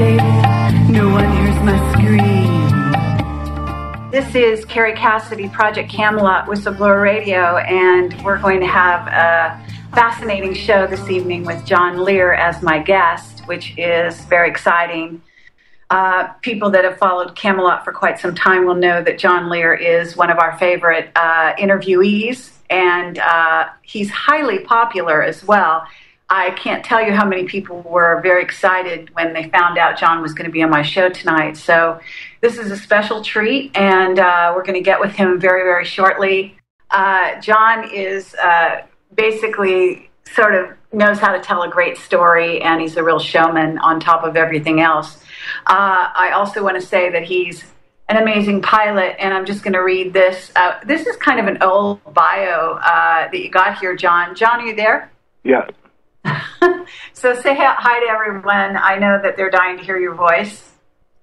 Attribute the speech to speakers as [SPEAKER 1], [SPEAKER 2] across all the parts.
[SPEAKER 1] stable, no one hears my scream.
[SPEAKER 2] This is Carrie Cassidy, Project Camelot, Whistleblower Radio, and we're going to have a fascinating show this evening with John Lear as my guest, which is very exciting. People that have followed Camelot for quite some time will know that John Lear is one of our favorite interviewees, and he's highly popular as well. I can't tell you how many people were very excited when they found out John was going to be on my show tonight. So this is a special treat, and we're going to get with him very, very shortly. John is basically sort of knows how to tell a great story, and he's a real showman on top of everything else. I also want to say that he's an amazing pilot, and I'm just going to read this. This is kind of an old bio that you got here, John. John, are you there?
[SPEAKER 3] Yeah.
[SPEAKER 2] So say hi to everyone. I know that they're dying to hear your voice.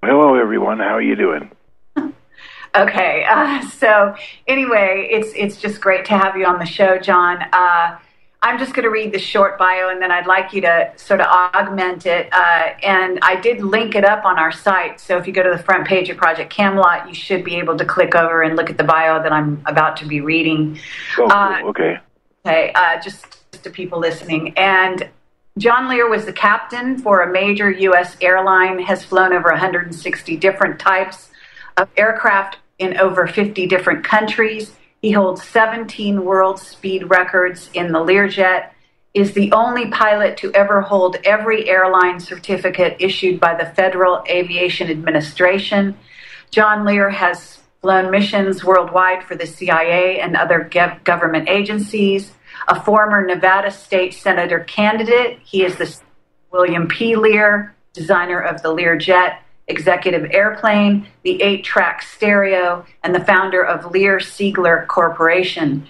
[SPEAKER 3] Hello, everyone. How are you doing?
[SPEAKER 2] Okay. So anyway, it's just great to have you on the show, John. I'm just going to read the short bio, and then I'd like you to sort of augment it. And I did link it up on our site. So if you go to the front page of Project Camelot, you should be able to click over and look at the bio that I'm about to be reading.
[SPEAKER 3] Oh, cool. Okay.
[SPEAKER 2] Okay. Just to people listening. And John Lear was the captain for a major U.S. airline, has flown over 160 different types of aircraft in over 50 different countries. He holds 17 world speed records in the Learjet, is the only pilot to ever hold every airline certificate issued by the Federal Aviation Administration. John Lear has flown missions worldwide for the CIA and other government agencies. A former Nevada state senator candidate, he is the William P. Lear, designer of the Learjet executive airplane, the 8-track stereo, and the founder of Lear Siegler Corporation.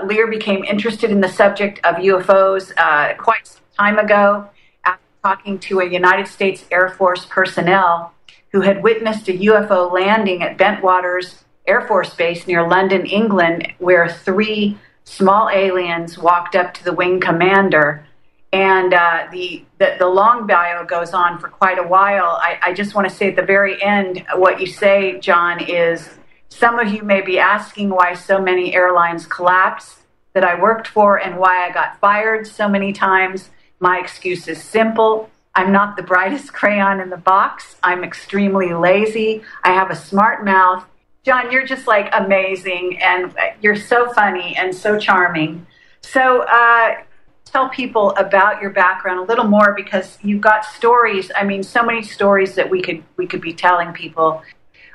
[SPEAKER 2] Lear became interested in the subject of UFOs quite some time ago after talking to a United States Air Force personnel who had witnessed a UFO landing at Bentwaters Air Force Base near London, England, where 3 small aliens walked up to the wing commander. And the long bio goes on for quite a while. I just want to say at the very end, what you say, John, is some of you may be asking why so many airlines collapsed that I worked for and why I got fired so many times. My excuse is simple. I'm not the brightest crayon in the box. I'm extremely lazy. I have a smart mouth. John, you're just like amazing, and you're so funny and so charming. So tell people about your background a little more, because you've got stories. I mean, so many stories that we could be telling people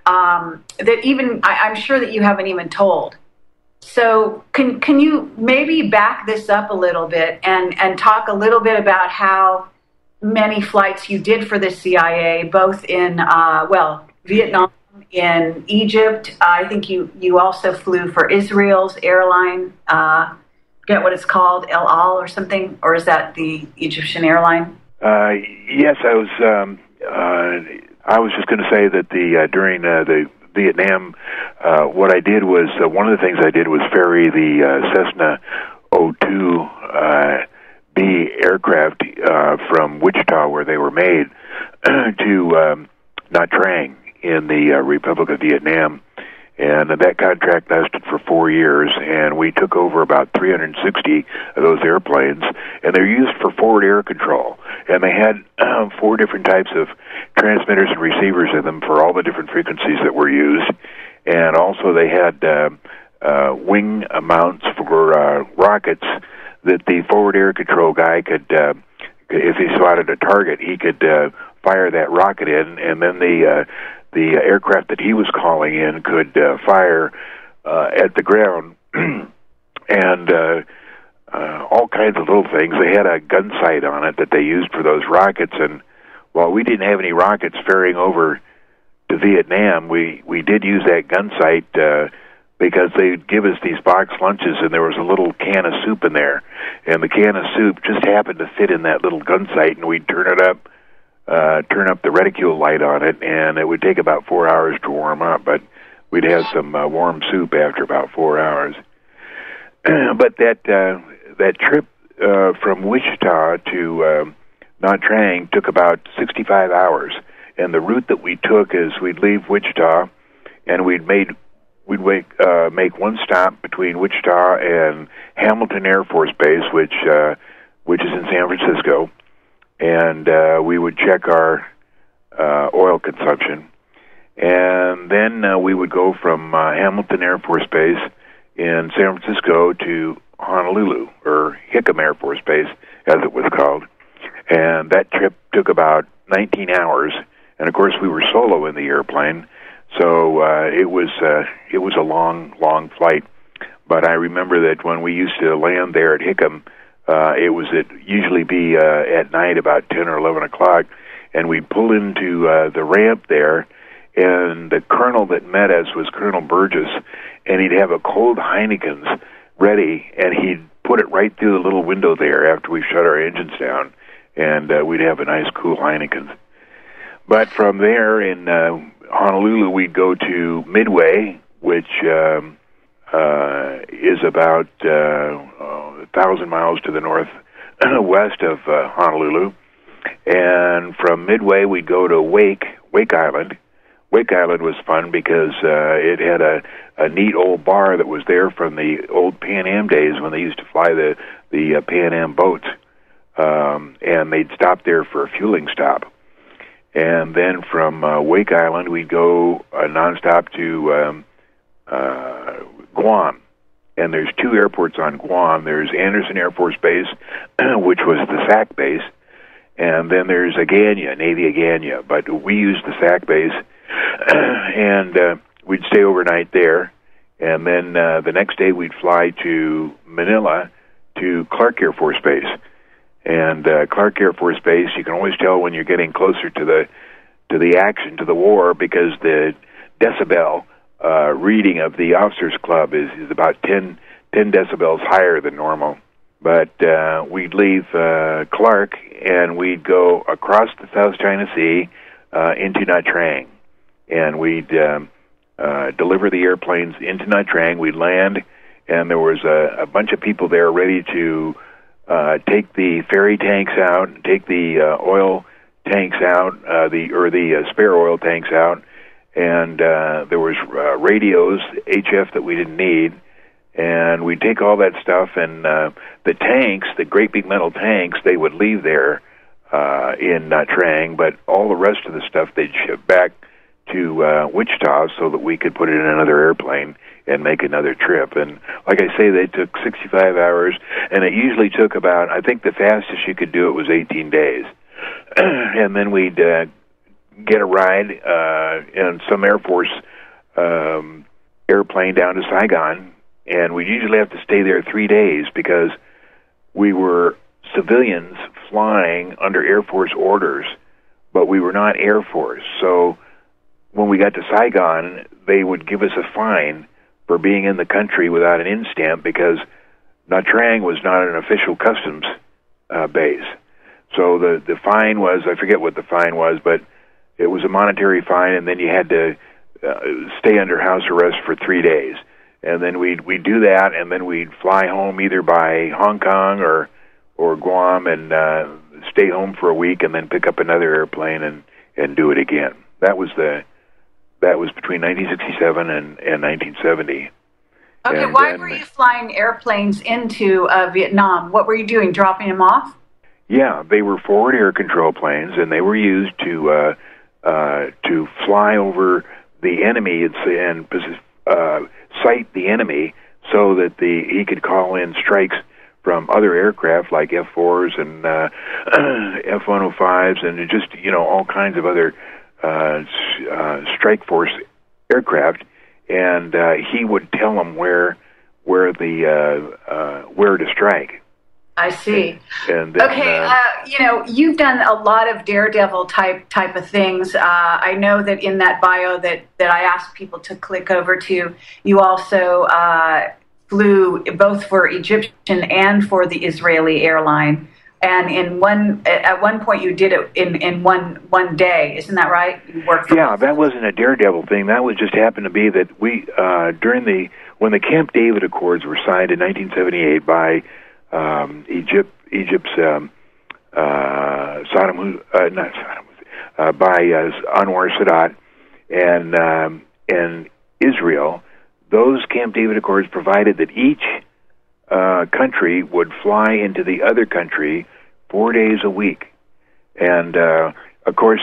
[SPEAKER 2] that even I'm sure that you haven't even told. So can you maybe back this up a little bit and talk a little bit about how many flights you did for the CIA, both in Vietnam, in Egypt. I think you also flew for Israel's airline. Forget what it's called, El Al or something, or is that the Egyptian airline?
[SPEAKER 3] Yes, I was just going to say that during the Vietnam, what I did was one of the things I did was ferry the Cessna 02B aircraft from Wichita, where they were made, to Nha Trang in the Republic of Vietnam, and that contract lasted for 4 years, and we took over about 360 of those airplanes, and they're used for forward air control, and they had 4 different types of transmitters and receivers in them for all the different frequencies that were used, and also they had wing mounts for rockets that the forward air control guy could, if he spotted a target, he could fire that rocket in, and then the aircraft that he was calling in could fire at the ground, and all kinds of little things. They had a gun sight on it that they used for those rockets, and while we didn't have any rockets ferrying over to Vietnam, we did use that gun sight because they'd give us these box lunches, and there was a little can of soup in there, and the can of soup just happened to fit in that little gun sight, and we'd turn up the reticule light on it, and it would take about 4 hours to warm up, but we'd have some warm soup after about 4 hours. But that trip from Wichita to Nha Trang took about 65 hours. And the route that we took is we'd leave Wichita, and we'd make one stop between Wichita and Hamilton Air Force Base, which is in San Francisco, and we would check our oil consumption, and then we would go from Hamilton Air Force Base in San Francisco to Honolulu, or Hickam Air Force Base, as it was called, and that trip took about 19 hours, and of course we were solo in the airplane, so it was a long flight. But I remember that when we used to land there at Hickam, it'd usually be at night about 10 or 11 o'clock, and we'd pull into the ramp there, and the colonel that met us was Colonel Burgess, and he'd have a cold Heineken's ready, and he'd put it right through the little window there after we shut our engines down, and we'd have a nice cool Heineken's. But from there in Honolulu, we'd go to Midway, which is about 1,000 miles to the northwest of Honolulu. And from Midway, we'd go to Wake Island. Wake Island was fun because it had a neat old bar that was there from the old Pan Am days when they used to fly the Pan Am boats. And they'd stop there for a fueling stop. And then from Wake Island, we'd go nonstop to Guam. And there's two airports on Guam. There's Anderson Air Force Base, which was the SAC base, and then there's Agana, Navy Agana. But we used the SAC base, and we'd stay overnight there. And then the next day we'd fly to Manila to Clark Air Force Base. And Clark Air Force Base, you can always tell when you're getting closer to the action, to the war, because the decibel reading of the Officers Club is about 10 decibels higher than normal. But we'd leave Clark, and we'd go across the South China Sea into Nha Trang. And we'd deliver the airplanes into Nha Trang. We'd land, and there was a bunch of people there ready to take the ferry tanks out, take the oil tanks out, the spare oil tanks out, and there was radios, HF, that we didn't need, and we'd take all that stuff, and the tanks, the great big metal tanks, they would leave there in Nha Trang, but all the rest of the stuff they'd ship back to Wichita so that we could put it in another airplane and make another trip. And like I say, they took 65 hours, and it usually took about, I think the fastest you could do it was 18 days. And then we'd get a ride in some Air Force airplane down to Saigon, and we'd usually have to stay there 3 days because we were civilians flying under Air Force orders, but we were not Air Force. So when we got to Saigon, they would give us a fine for being in the country without an in-stamp because Nha Trang was not an official customs base. So the fine was, I forget what the fine was, but it was a monetary fine, and then you had to stay under house arrest for 3 days. And then we'd do that, and then we'd fly home either by Hong Kong or Guam and stay home for a week, and then pick up another airplane and do it again. That was between 1967 and 1970.
[SPEAKER 2] Okay,
[SPEAKER 3] and
[SPEAKER 2] why
[SPEAKER 3] then,
[SPEAKER 2] were you flying airplanes into Vietnam? What were you doing, dropping them off?
[SPEAKER 3] Yeah, they were forward air control planes, and they were used to fly over the enemy and sight the enemy so that he could call in strikes from other aircraft like F-4s and F-105s and just all kinds of other strike force aircraft, and he would tell them where to strike.
[SPEAKER 2] I see.
[SPEAKER 3] And then,
[SPEAKER 2] okay, you've done a lot of daredevil type of things. I know that in that bio that I asked people to click over to, you also flew both for Egyptian and for the Israeli airline. And at one point you did it in one day, isn't that right? You worked for
[SPEAKER 3] that wasn't a daredevil thing. That was just happened to be that we when the Camp David Accords were signed in 1978 by Egypt's by Anwar Sadat and Israel. Those Camp David Accords provided that each country would fly into the other country 4 days a week, and of course,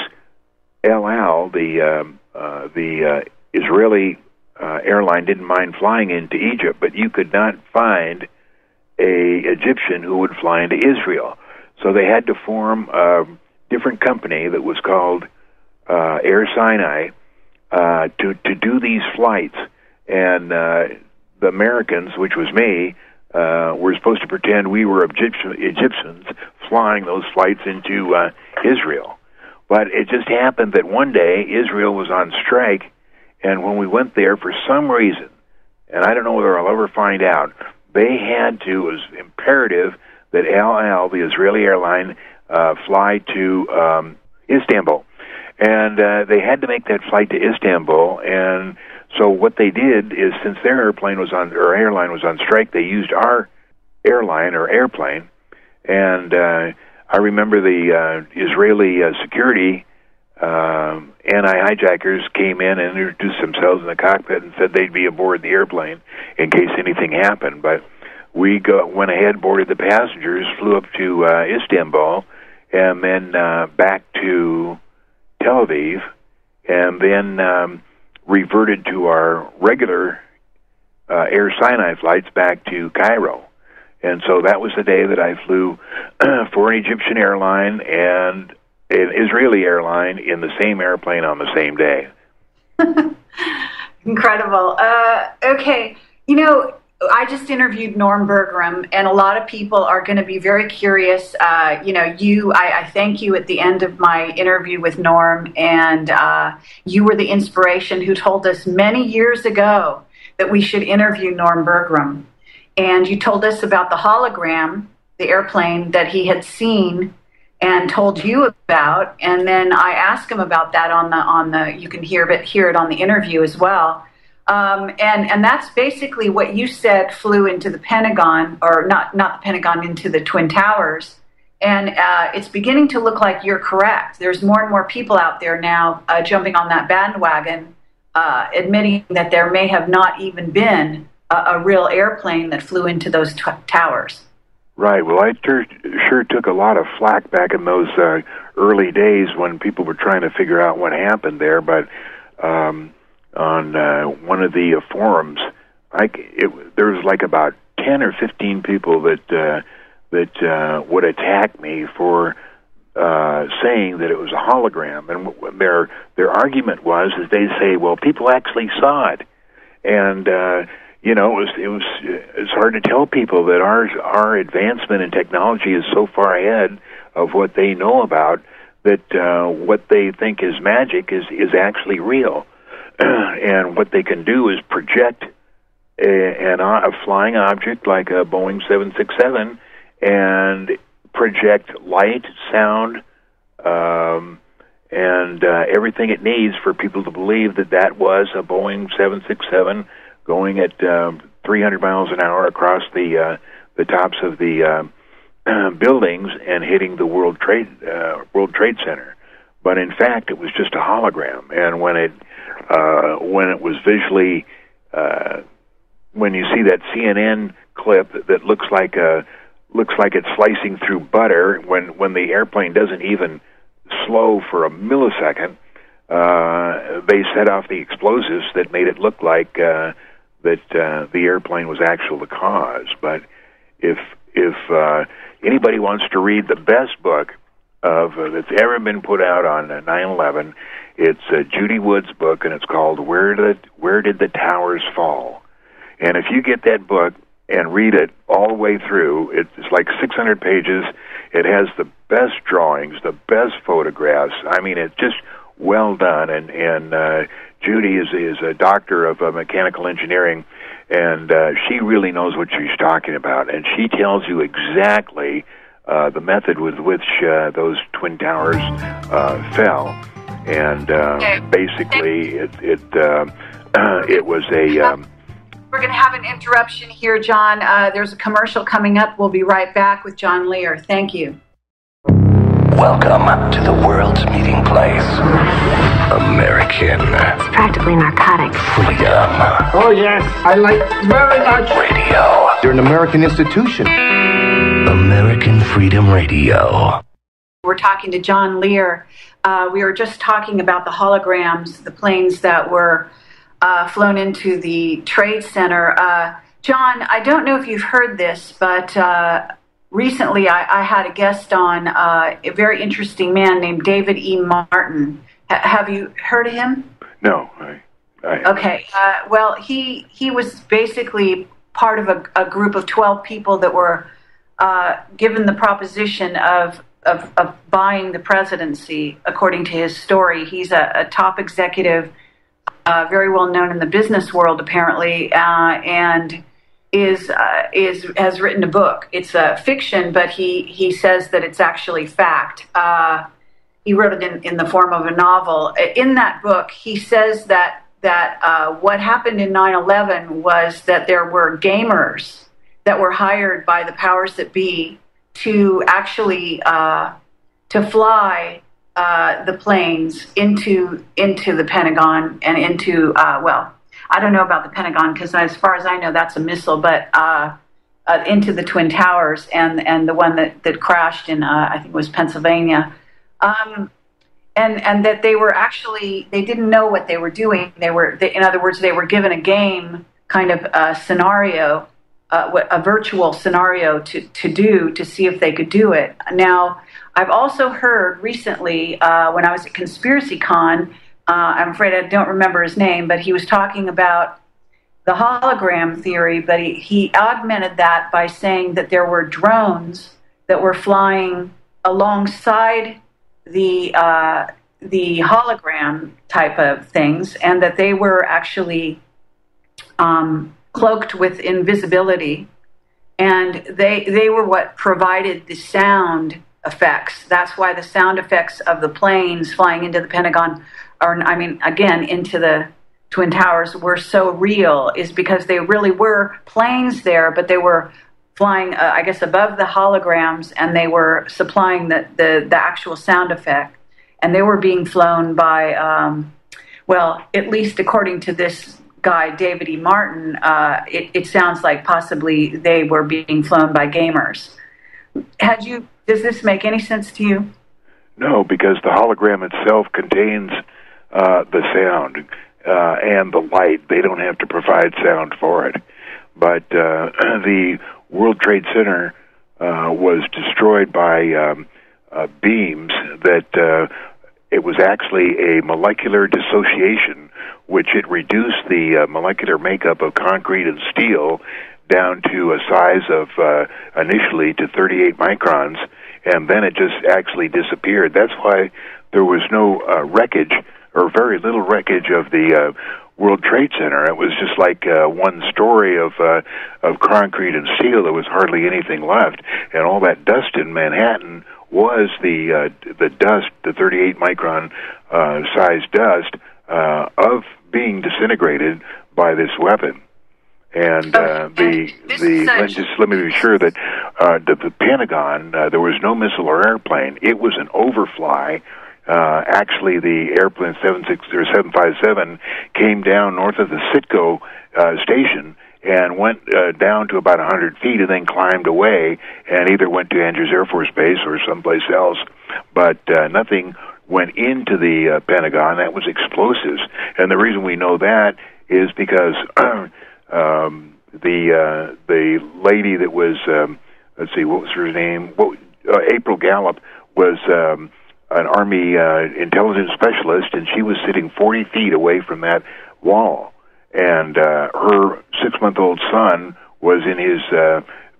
[SPEAKER 3] El Al, the Israeli airline, didn't mind flying into Egypt, but you could not find a Egyptian who would fly into Israel. So they had to form a different company that was called Air Sinai to do these flights. And the Americans, which was me, were supposed to pretend we were Egyptians flying those flights into Israel. But it just happened that one day Israel was on strike, and when we went there, for some reason, and I don't know whether I'll ever find out, they had to, it was imperative that El Al, the Israeli airline, fly to Istanbul. And they had to make that flight to Istanbul, and so what they did is, since their airline was on strike, they used our airline or airplane. And I remember the Israeli security anti-hijackers came in and introduced themselves in the cockpit and said they'd be aboard the airplane in case anything happened. But we went ahead, boarded the passengers, flew up to Istanbul, and then back to Tel Aviv, and then reverted to our regular Air Sinai flights back to Cairo. And so that was the day that I flew for an Egyptian airline and an Israeli airline in the same airplane on the same day.
[SPEAKER 2] Incredible. Okay, I just interviewed Norm Bergram, and a lot of people are going to be very curious. I thank you at the end of my interview with Norm, and you were the inspiration who told us many years ago that we should interview Norm Bergram. And you told us about the hologram, the airplane that he had seen and told you about. And then I asked him about that on the you can hear it on the interview as well. And that's basically what you said flew into the Pentagon, or not the Pentagon, into the Twin Towers. And it's beginning to look like you're correct. There's more and more people out there now jumping on that bandwagon, admitting that there may have not even been a real airplane that flew into those towers.
[SPEAKER 3] Right. Well, I sure took a lot of flack back in those early days when people were trying to figure out what happened there. But on one of the forums, there was like about 10 or 15 people that would attack me for saying that it was a hologram. And their argument was that they say, well, people actually saw it. And it's hard to tell people that our advancement in technology is so far ahead of what they know about that what they think is magic is actually real. And what they can do is project a flying object like a Boeing 767 and project light, sound, and everything it needs for people to believe that was a Boeing 767 going at 300 miles an hour across the tops of the buildings and hitting the World Trade Center. But in fact, it was just a hologram. And when it was visually, when you see that CNN clip that looks like it's slicing through butter, when the airplane doesn't even slow for a millisecond, they set off the explosives that made it look like that the airplane was actually the cause. But if anybody wants to read the best book that's ever been put out on 9/11, it's Judy Wood's book, and it's called Where Did the Towers Fall? And if you get that book and read it all the way through, it's like 600 pages. It has the best drawings, the best photographs. I mean, it's just well done. And Judy is a doctor of mechanical engineering, and she really knows what she's talking about. And she tells you exactly the method with which those Twin Towers fell. And basically, it was a...
[SPEAKER 2] We're going to have an interruption here, John. There's a commercial coming up. We'll be right back with John Lear. Thank you.
[SPEAKER 4] Welcome to the world's meeting place. American
[SPEAKER 5] It's practically narcotic.
[SPEAKER 4] Freedom
[SPEAKER 6] Oh, yes, I like very much.
[SPEAKER 4] Radio.
[SPEAKER 7] They're an American institution.
[SPEAKER 4] American Freedom Radio.
[SPEAKER 2] We're talking to John Lear. We were just talking about the holograms, the planes that were flown into the Trade Center. John, I don't know if you've heard this, but recently I had a guest on, a very interesting man named David E. Martin. Have you heard of him?
[SPEAKER 3] No.
[SPEAKER 2] Okay. Well, he was basically part of a group of 12 people that were given the proposition of buying the presidency, according to his story. He's a top executive, very well known in the business world, apparently, and has written a book. It's a fiction, but he says that it's actually fact. He wrote it in the form of a novel. In that book, he says that what happened in 9/11 was that there were gamers that were hired by the powers that be to actually to fly the planes into the Pentagon and into well, I don't know about the Pentagon because as far as I know that's a missile, but into the Twin Towers and the one that crashed in I think it was Pennsylvania. And that they were actually, they didn't know what they were doing. In other words, they were given a game kind of scenario, a virtual scenario to see if they could do it. Now, I've also heard recently when I was at Conspiracy Con, I'm afraid I don't remember his name, but he was talking about the hologram theory, but he augmented that by saying that there were drones that were flying alongside the hologram type of things, and that they were actually cloaked with invisibility, and they were what provided the sound effects. That's why the sound effects of the planes flying into the Pentagon, into the Twin Towers, were so real, is because they really were planes there, but they were flying, I guess, above the holograms, and they were supplying the actual sound effect. And they were being flown by, at least according to this guy, David E. Martin, it sounds like possibly they were being flown by gamers. Does this make any sense to you?
[SPEAKER 3] No, because the hologram itself contains the sound and the light. They don't have to provide sound for it. But the World Trade Center was destroyed by beams that it was actually a molecular dissociation, which it reduced the molecular makeup of concrete and steel down to a size of initially to 38 microns, and then it just actually disappeared. That's why there was no wreckage, or very little wreckage, of the World Trade Center. It was just like one story of concrete and steel. There was hardly anything left, and all that dust in Manhattan was the dust, the 38 micron size dust of being disintegrated by this weapon. And let me be sure that the Pentagon, there was no missile or airplane. It was an overfly. Actually, the airplane 757 came down north of the Citgo station and went down to about 100 feet and then climbed away and either went to Andrews Air Force Base or someplace else. But nothing went into the Pentagon. That was explosives. And the reason we know that is because the lady that was, let's see, what was her name? April Gallup was an Army intelligence specialist, and she was sitting 40 feet away from that wall. And her 6-month-old son was in his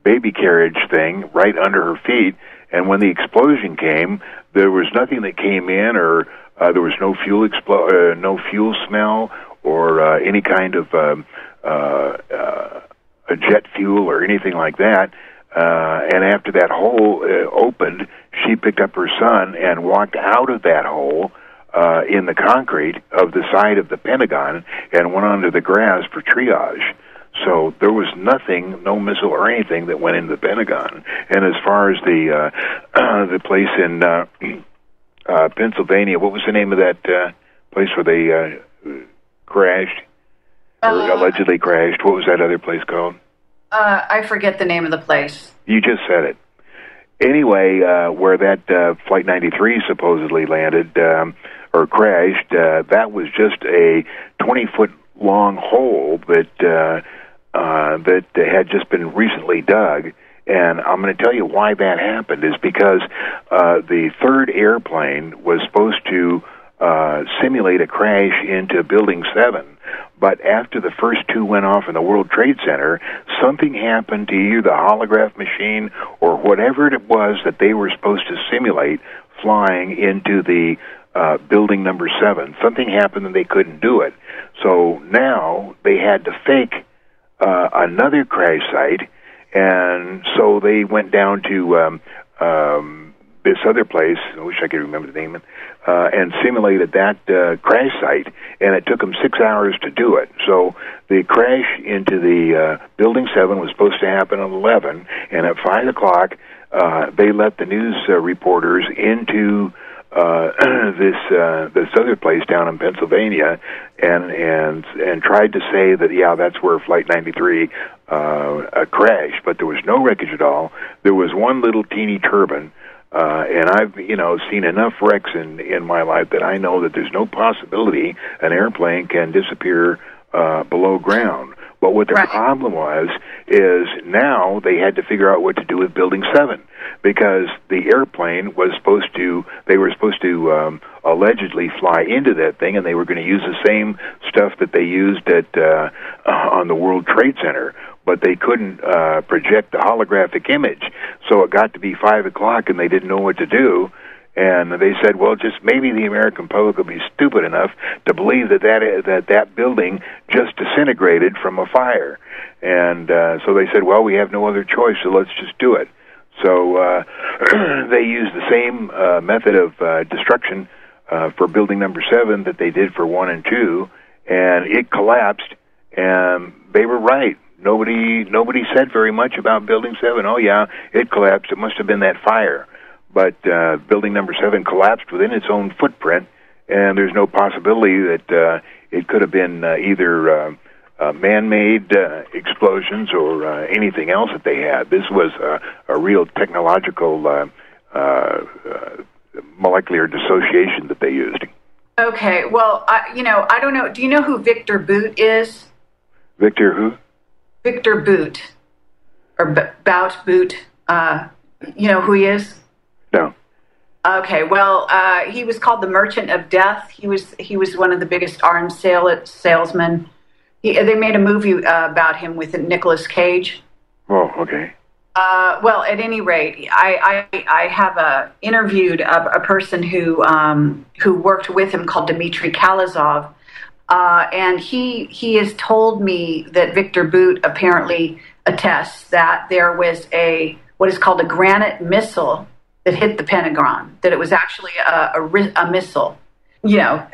[SPEAKER 3] baby carriage thing right under her feet. And when the explosion came, there was nothing that came in, or there was no fuel smell, or any kind of a jet fuel or anything like that. And after that hole opened, she picked up her son and walked out of that hole in the concrete of the side of the Pentagon and went onto the grass for triage. So there was nothing, no missile or anything that went into the Pentagon. And as far as the place in Pennsylvania, what was the name of that place where they crashed, or allegedly crashed? What was that other place called?
[SPEAKER 2] I forget the name of the place.
[SPEAKER 3] You just said it. Anyway, where that Flight 93 supposedly landed or crashed, that was just a 20-foot long hole that had just been recently dug. And I'm going to tell you why that happened is because the third airplane was supposed to simulate a crash into Building 7. But after the first two went off in the World Trade Center, something happened to either the holograph machine or whatever it was that they were supposed to simulate flying into the building number 7. Something happened and they couldn't do it. So now they had to fake another crash site, and so they went down to this other place, I wish I could remember the name, and simulated that crash site, and it took them 6 hours to do it. So the crash into the Building 7 was supposed to happen at 11, and at 5 o'clock, they let the news reporters into this other place down in Pennsylvania, and tried to say that that's where Flight 93 crashed, but there was no wreckage at all. There was one little teeny turbine. And I've, seen enough wrecks in my life that I know that there's no possibility an airplane can disappear below ground. But what the problem was is now they had to figure out what to do with Building 7, because the airplane was they were supposed to allegedly fly into that thing, and they were going to use the same stuff that they used on the World Trade Center. But they couldn't project the holographic image. So it got to be 5 o'clock, and they didn't know what to do. And they said, well, just maybe the American public will be stupid enough to believe that building just disintegrated from a fire. And so they said, well, we have no other choice, so let's just do it. So they used the same method of destruction for building number 7 that they did for 1 and 2, and it collapsed, and they were right. Nobody said very much about Building 7. Oh, yeah, it collapsed. It must have been that fire. But Building number 7 collapsed within its own footprint, and there's no possibility that it could have been either man-made explosions or anything else that they had. This was a real technological molecular dissociation that they used.
[SPEAKER 2] Okay, well, I don't know. Do you know who Victor Boot is?
[SPEAKER 3] Victor who? Victor
[SPEAKER 2] Boot, or Bout Boot. You know who he is?
[SPEAKER 3] No.
[SPEAKER 2] Okay, well, he was called the Merchant of Death. He was one of the biggest arms salesmen. They made a movie about him with Nicolas Cage.
[SPEAKER 3] Oh, okay.
[SPEAKER 2] Well, at any rate, I have interviewed a person who worked with him called Dmitry Kalazov. And he has told me that Victor Boot apparently attests that there was what is called a granite missile that hit the Pentagon, that it was actually a missile. Now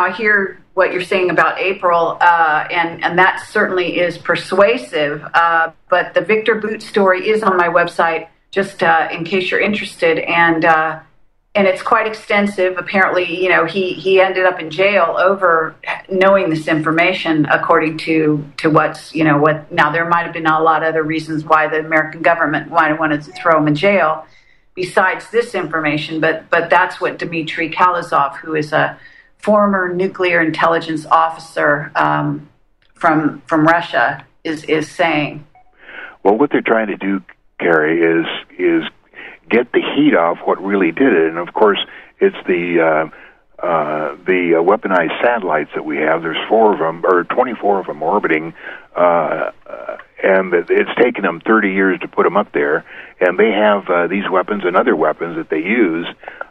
[SPEAKER 2] I hear what you're saying about April, and that certainly is persuasive, but the Victor Boot story is on my website, just in case you're interested, and it's quite extensive. Apparently, he ended up in jail over knowing this information, according to what's, what. Now, there might have been a lot of other reasons why the American government might have wanted to throw him in jail besides this information, but that's what Dmitry Kalazov, who is a former nuclear intelligence officer from Russia, is saying. Well,
[SPEAKER 3] what they're trying to do, Carrie, is get the heat off what really did it, and of course, it's the weaponized satellites that we have. There's 4 of them, or 24 of them orbiting, and it's taken them 30 years to put them up there. And they have these weapons and other weapons that they use,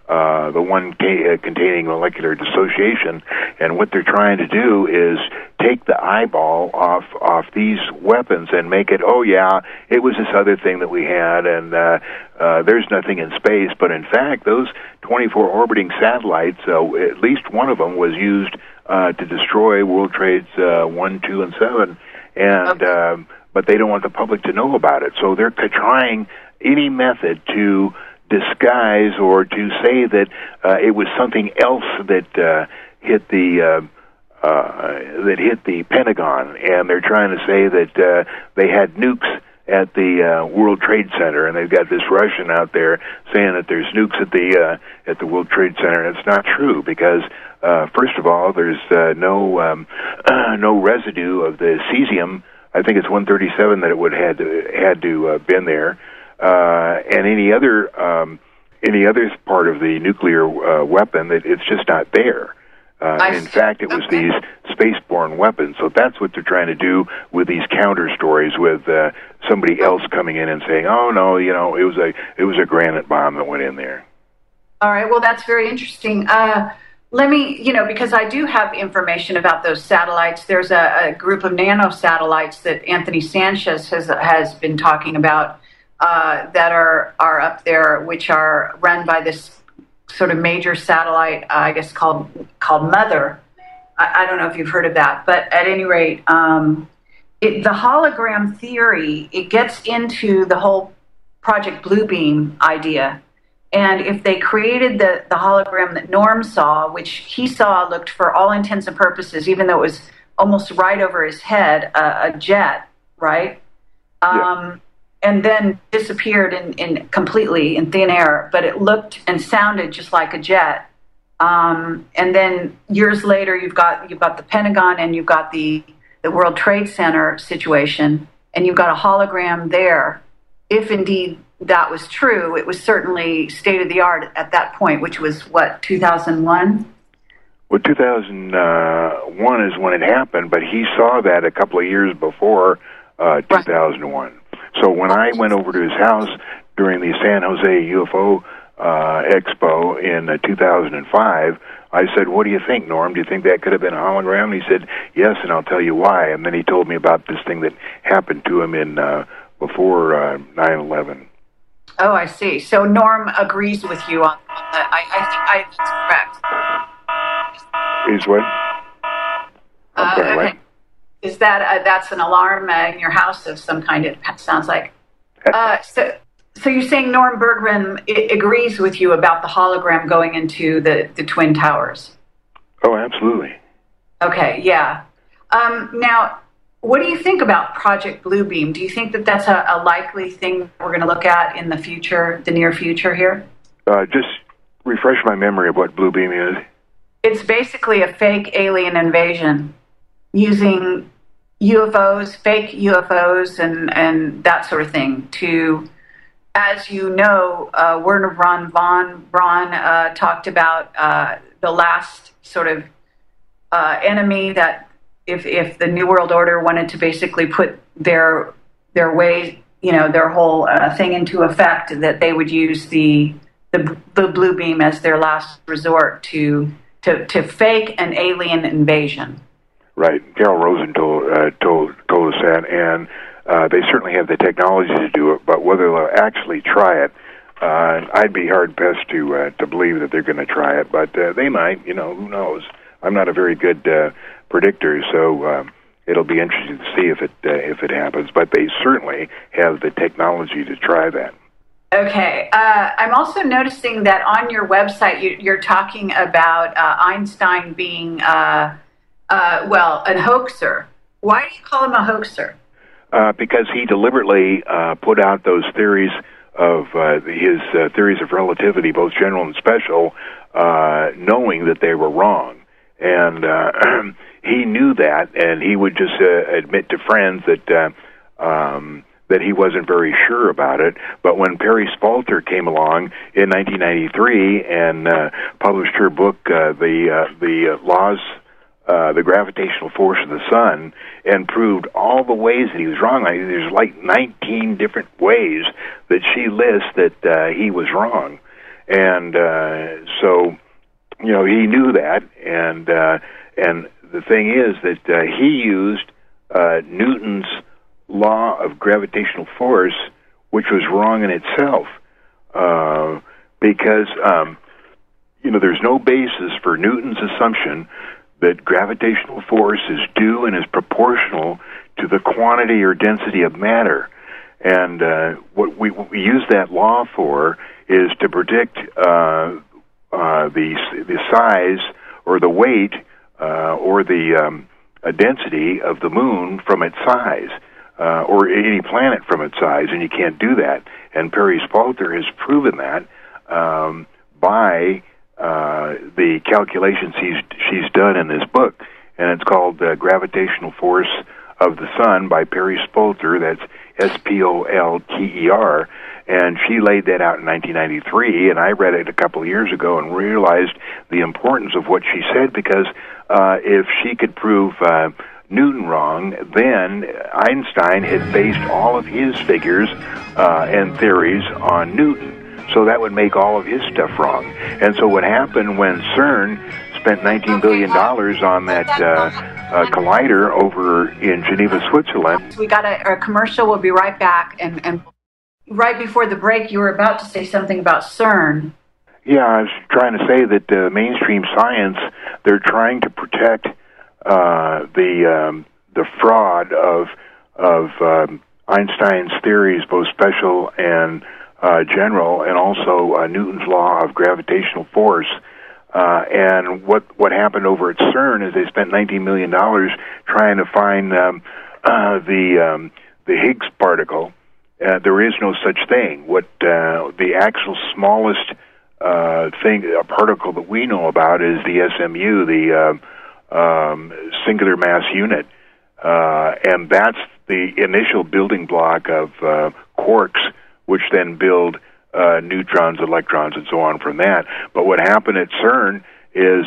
[SPEAKER 3] the one containing molecular dissociation. And what they're trying to do is take the eyeball off these weapons and make it, oh yeah, it was this other thing that we had, and there's nothing in space. But in fact, those 24 orbiting satellites, at least one of them was used to destroy World Trades 1, 2, and 7. and but they don't want the public to know about it. So they're trying any method to disguise or to say that it was something else that hit the Pentagon, and they're trying to say that they had nukes at the World Trade Center, and they've got this Russian out there saying that there's nukes at the World Trade Center, and it's not true because first of all, there's no residue of the cesium. I think it's 137 that it would had to been there, and any other part of the nuclear weapon that it's just not there. In fact, it was these spaceborne weapons. So that's what they're trying to do with these counter stories, with somebody else coming in and saying, "Oh no, it was a granite bomb that went in there."
[SPEAKER 2] All right. Well, that's very interesting. Let me, because I do have information about those satellites. There's a group of nanosatellites that Anthony Sanchez has been talking about that are up there, which are run by this sort of major satellite, I guess called Mother. I don't know if you've heard of that, but at any rate, the hologram theory, it gets into the whole Project Bluebeam idea. And if they created the hologram that Norm saw, which he saw looked for all intents and purposes, even though it was almost right over his head, a jet, right?
[SPEAKER 3] Yeah.
[SPEAKER 2] And then disappeared in completely in thin air, but it looked and sounded just like a jet. And then years later, you've got the Pentagon and you've got the World Trade Center situation, and you've got a hologram there. If indeed that was true, it was certainly state of the art at that point, which was what, 2001?
[SPEAKER 3] Well, 2001 is when it happened, but he saw that a couple of years before 2001. Right. So when I went over to his house during the San Jose UFO Expo in 2005, I said, "What do you think, Norm? Do you think that could have been a hologram?" And he said, "Yes, and I'll tell you why." And then he told me about this thing that happened to him in before 9/11.
[SPEAKER 2] Oh, I see. So Norm agrees with you on that. I think that's correct.
[SPEAKER 3] Is what? I'm sorry,
[SPEAKER 2] okay.
[SPEAKER 3] what?
[SPEAKER 2] Is that that's an alarm in your house of some kind? It sounds like. So you're saying Norm Bergman agrees with you about the hologram going into the Twin Towers?
[SPEAKER 3] Oh, absolutely.
[SPEAKER 2] Okay, yeah. Now, what do you think about Project Bluebeam? Do you think that that's a likely thing we're going to look at in the future, the near future here?
[SPEAKER 3] Just refresh my memory of what Bluebeam is.
[SPEAKER 2] It's basically a fake alien invasion using UFOs, fake UFOs, and that sort of thing to, as you know, Werner von Braun talked about the last sort of enemy that if the New World Order wanted to basically put their way, their whole thing into effect, that they would use the blue beam as their last resort to fake an alien invasion. Right.
[SPEAKER 3] Carol Rosen told us that, and they certainly have the technology to do it, but whether they'll actually try it, I'd be hard-pressed to believe that they're going to try it, but they might, who knows. I'm not a very good predictor, so it'll be interesting to see if it happens, but they certainly have the technology to try that.
[SPEAKER 2] Okay. I'm also noticing that on your website you're talking about Einstein being, a hoaxer. Why do you call him a hoaxer?
[SPEAKER 3] Because he deliberately put out those theories of his theories of relativity, both general and special, knowing that they were wrong. And he knew that, and he would just admit to friends that he wasn't very sure about it. But when Perry Spalter came along in 1993 and published her book, the laws, the gravitational force of the sun, and proved all the ways that he was wrong. There's like 19 different ways that she lists that he was wrong, and so he knew that, and the thing is that he used Newton's law of gravitational force, which was wrong in itself, because there's no basis for Newton's assumption that gravitational force is due and is proportional to the quantity or density of matter. And what we use that law for is to predict the size or the weight or the density of the moon from its size, or any planet from its size, and you can't do that. And Perry Spalter has proven that by the calculations she's done in this book, and it's called Gravitational Force of the Sun by Perry Spalter. That's Spolter, and she laid that out in 1993, and I read it a couple of years ago and realized the importance of what she said, because if she could prove Newton wrong, then Einstein had based all of his figures and theories on Newton. So that would make all of his stuff wrong. And so what happened when CERN spent $19 billion on that collider over in Geneva, Switzerland.
[SPEAKER 2] We got a commercial. We'll be right back. And right before the break, you were about to say something about CERN.
[SPEAKER 3] Yeah, I was trying to say that mainstream science, they're trying to protect the fraud of Einstein's theories, both special and general, and also Newton's law of gravitational force. And what happened over at CERN is they spent $19 million trying to find the Higgs particle. There is no such thing. What the actual smallest a particle that we know about is the SMU, the singular mass unit, and that's the initial building block of quarks, which then build neutrons, electrons, and so on from that. But what happened at CERN is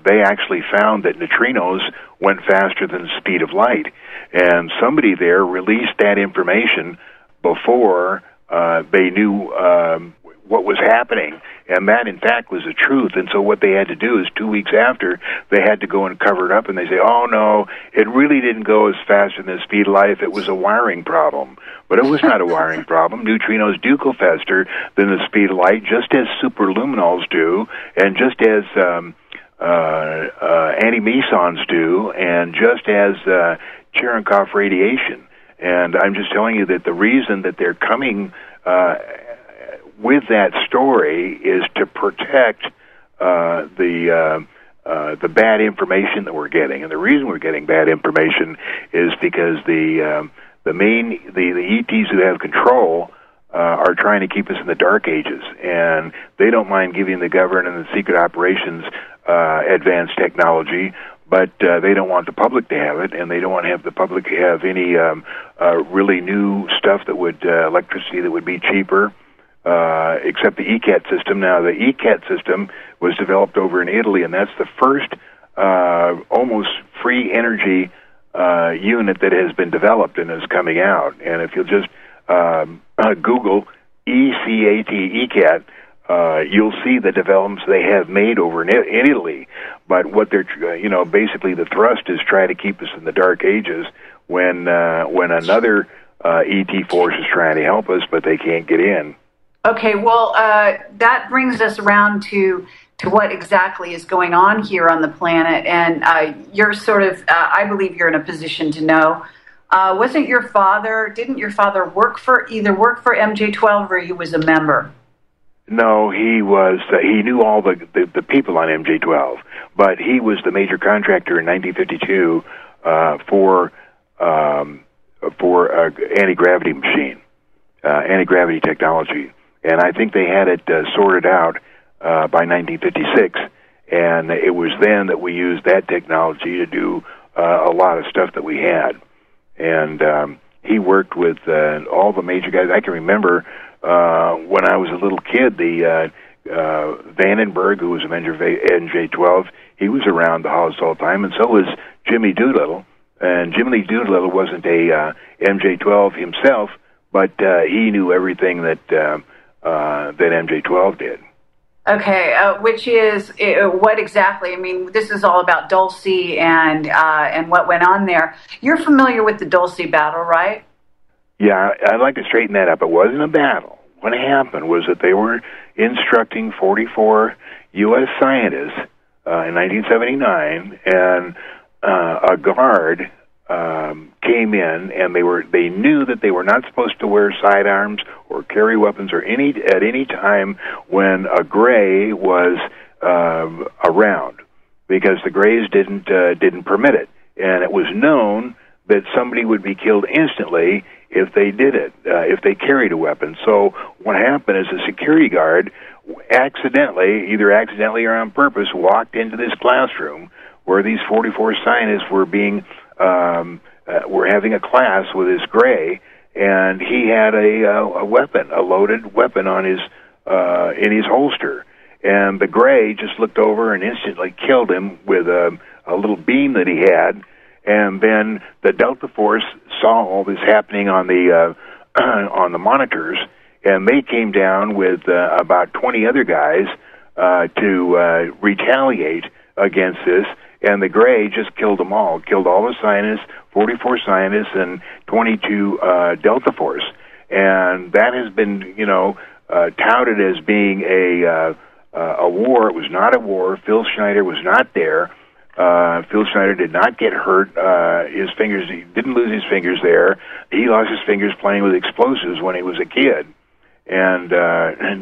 [SPEAKER 3] they actually found that neutrinos went faster than the speed of light, and somebody there released that information before they knew what was happening, and that in fact was the truth. And so what they had to do is 2 weeks after, they had to go and cover it up, and they say, oh no, it really didn't go as fast as the speed of light, it was a wiring problem. But it was not a wiring problem. Neutrinos do go faster than the speed of light, just as superluminals do, and just as anti-mesons do, and just as Cherenkov radiation. And I'm just telling you that the reason that they're coming with that story is to protect the bad information that we're getting. And the reason we're getting bad information is because the ETs who have control are trying to keep us in the dark ages, and they don't mind giving the government and the secret operations advanced technology, but they don't want the public to have it, and they don't want to have the public have any really new stuff that would electricity that would be cheaper, except the ECAT system. Now, the ECAT system was developed over in Italy, and that's the first almost free energy unit that has been developed and is coming out. And if you'll just Google ECAT, you'll see the developments they have made over in Italy. But what they're, basically the thrust is try to keep us in the dark ages when another ET force is trying to help us, but they can't get in.
[SPEAKER 2] Okay, well, that brings us around to what exactly is going on here on the planet, and you're sort of, I believe you're in a position to know. Didn't your father work for MJ12, or he was a member?
[SPEAKER 3] No, he was. He knew all the people on MJ12, but he was the major contractor in 1952 for anti-gravity machine, anti-gravity technology, and I think they had it sorted out by 1956, and it was then that we used that technology to do a lot of stuff that we had. And he worked with all the major guys. I can remember when I was a little kid, the Vandenberg, who was a member of NJ12, he was around the house all the time, and so was Jimmy Doolittle. And Jimmy Doolittle wasn't a MJ12 himself, but he knew everything that MJ12 did.
[SPEAKER 2] Okay, which is what exactly? I mean, this is all about Dulce and what went on there. You're familiar with the Dulce battle, right?
[SPEAKER 3] Yeah, I'd like to straighten that up. It wasn't a battle. What happened was that they were instructing 44 U.S. scientists in 1979, and a guard came in, and they knew that they were not supposed to wear sidearms or carry weapons at any time when a gray was around, because the grays didn't permit it, and it was known that somebody would be killed instantly if they did it, if they carried a weapon. So what happened is a security guard either accidentally or on purpose, walked into this classroom where these 44 scientists were having a class with this gray, and he had a weapon, a loaded weapon on his in his holster, and the gray just looked over and instantly killed him with a little beam that he had. And then the Delta Force saw all this happening on the monitors, and they came down with about 20 other guys to retaliate against this. And the gray just killed them all, killed all the scientists, 44 scientists, and 22 Delta Force. And that has been, touted as being a war. It was not a war. Phil Schneider was not there. Phil Schneider did not get hurt. His fingers, he didn't lose his fingers there. He lost his fingers playing with explosives when he was a kid. And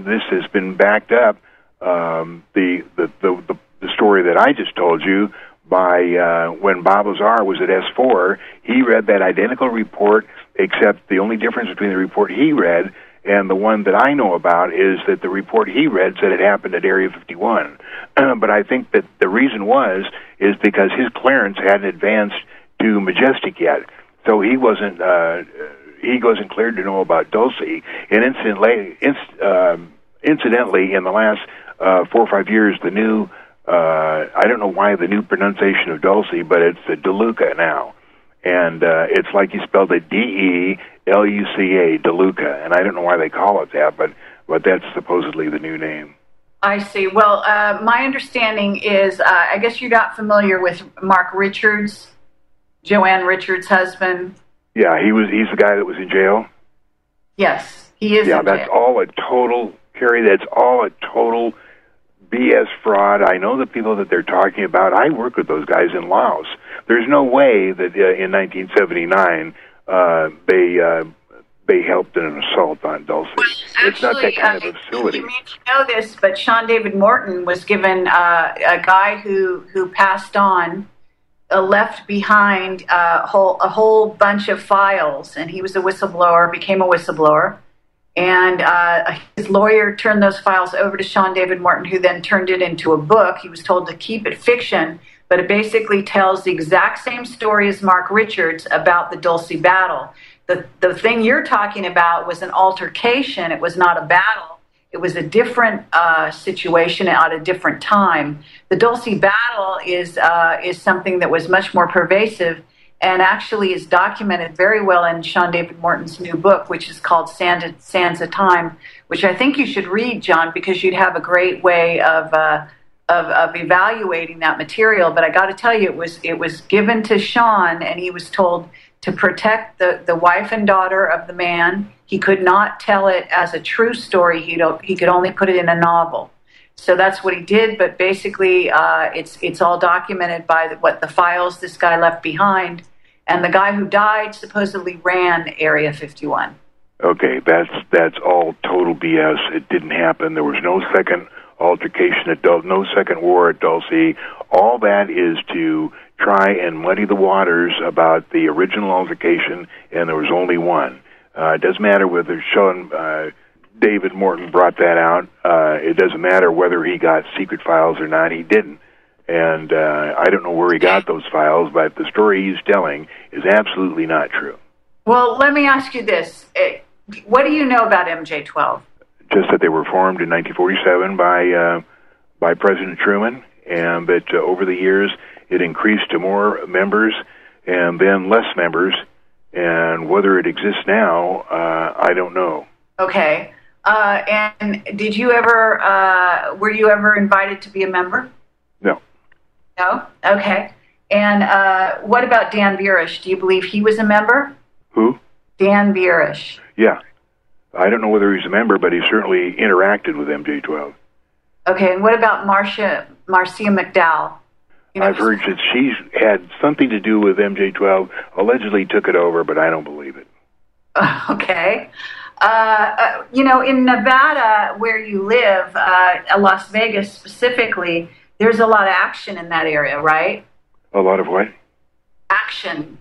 [SPEAKER 3] this has been backed up, the story that I just told you, by when Bob Lazar was at S4, he read that identical report, except the only difference between the report he read and the one that I know about is that the report he read said it happened at Area 51. But I think that the reason is because his clearance hadn't advanced to Majestic yet, so he wasn't cleared to know about Dulce. And incidentally, in the last 4 or 5 years, the new I don't know why the new pronunciation of Dulce, but it's DeLuca now. And it's like you spelled it D-E-L-U-C-A, DeLuca. And I don't know why they call it that, but that's supposedly the new name.
[SPEAKER 2] I see. Well, my understanding is, I guess you're not familiar with Mark Richards, Joanne Richards' husband. Yeah,
[SPEAKER 3] he's the guy that was in jail?
[SPEAKER 2] Yes, he is in jail.
[SPEAKER 3] Yeah, that's all a total, Carrie, that's all a total BS fraud. I know the people that they're talking about. I work with those guys in Laos. There's no way that in 1979 they helped in an assault on Dulce.
[SPEAKER 2] Well, actually,
[SPEAKER 3] it's not that kind of a facility.
[SPEAKER 2] You may know this, but Sean David Morton was given a guy who passed on, left behind a whole bunch of files, and he was a whistleblower, became a whistleblower. And his lawyer turned those files over to Sean David Morton, who then turned it into a book. He was told to keep it fiction, but it basically tells the exact same story as Mark Richards about the Dulce battle. The thing you're talking about was an altercation. It was not a battle. It was a different situation at a different time. The Dulce battle is something that was much more pervasive, and actually is documented very well in Sean David Morton's new book, which is called Sands of Time, which I think you should read, John, because you'd have a great way of evaluating that material. But I got to tell you, it was given to Sean, and he was told to protect the wife and daughter of the man. He could not tell it as a true story. He could only put it in a novel. So that's what he did, but basically it's all documented by what the files this guy left behind. And the guy who died supposedly ran Area 51.
[SPEAKER 3] Okay, that's all total BS. It didn't happen. There was no second altercation at Dulce, no second war at Dulce. All that is to try and muddy the waters about the original altercation, and there was only one. It doesn't matter whether Sean David Morton brought that out. It doesn't matter whether he got secret files or not. He didn't. And I don't know where he got those files, but the story he's telling is absolutely not true.
[SPEAKER 2] Well, let me ask you this. What do you know about MJ-12?
[SPEAKER 3] Just that they were formed in 1947 by President Truman, and that over the years it increased to more members and then less members. And whether it exists now, I don't know.
[SPEAKER 2] Okay. And did you ever, were you ever invited to be a member?
[SPEAKER 3] No.
[SPEAKER 2] No? Okay. And what about Dan Burish? Do you believe he was a member?
[SPEAKER 3] Who?
[SPEAKER 2] Dan Burish.
[SPEAKER 3] Yeah. I don't know whether he's a member, but he certainly interacted with MJ-12.
[SPEAKER 2] Okay, and what about Marcia McDowell?
[SPEAKER 3] I've heard that she's had something to do with MJ-12, allegedly took it over, but I don't believe it.
[SPEAKER 2] Okay. In Nevada, where you live, Las Vegas specifically, there's a lot of action in that area, right?
[SPEAKER 3] A lot of what?
[SPEAKER 2] Action.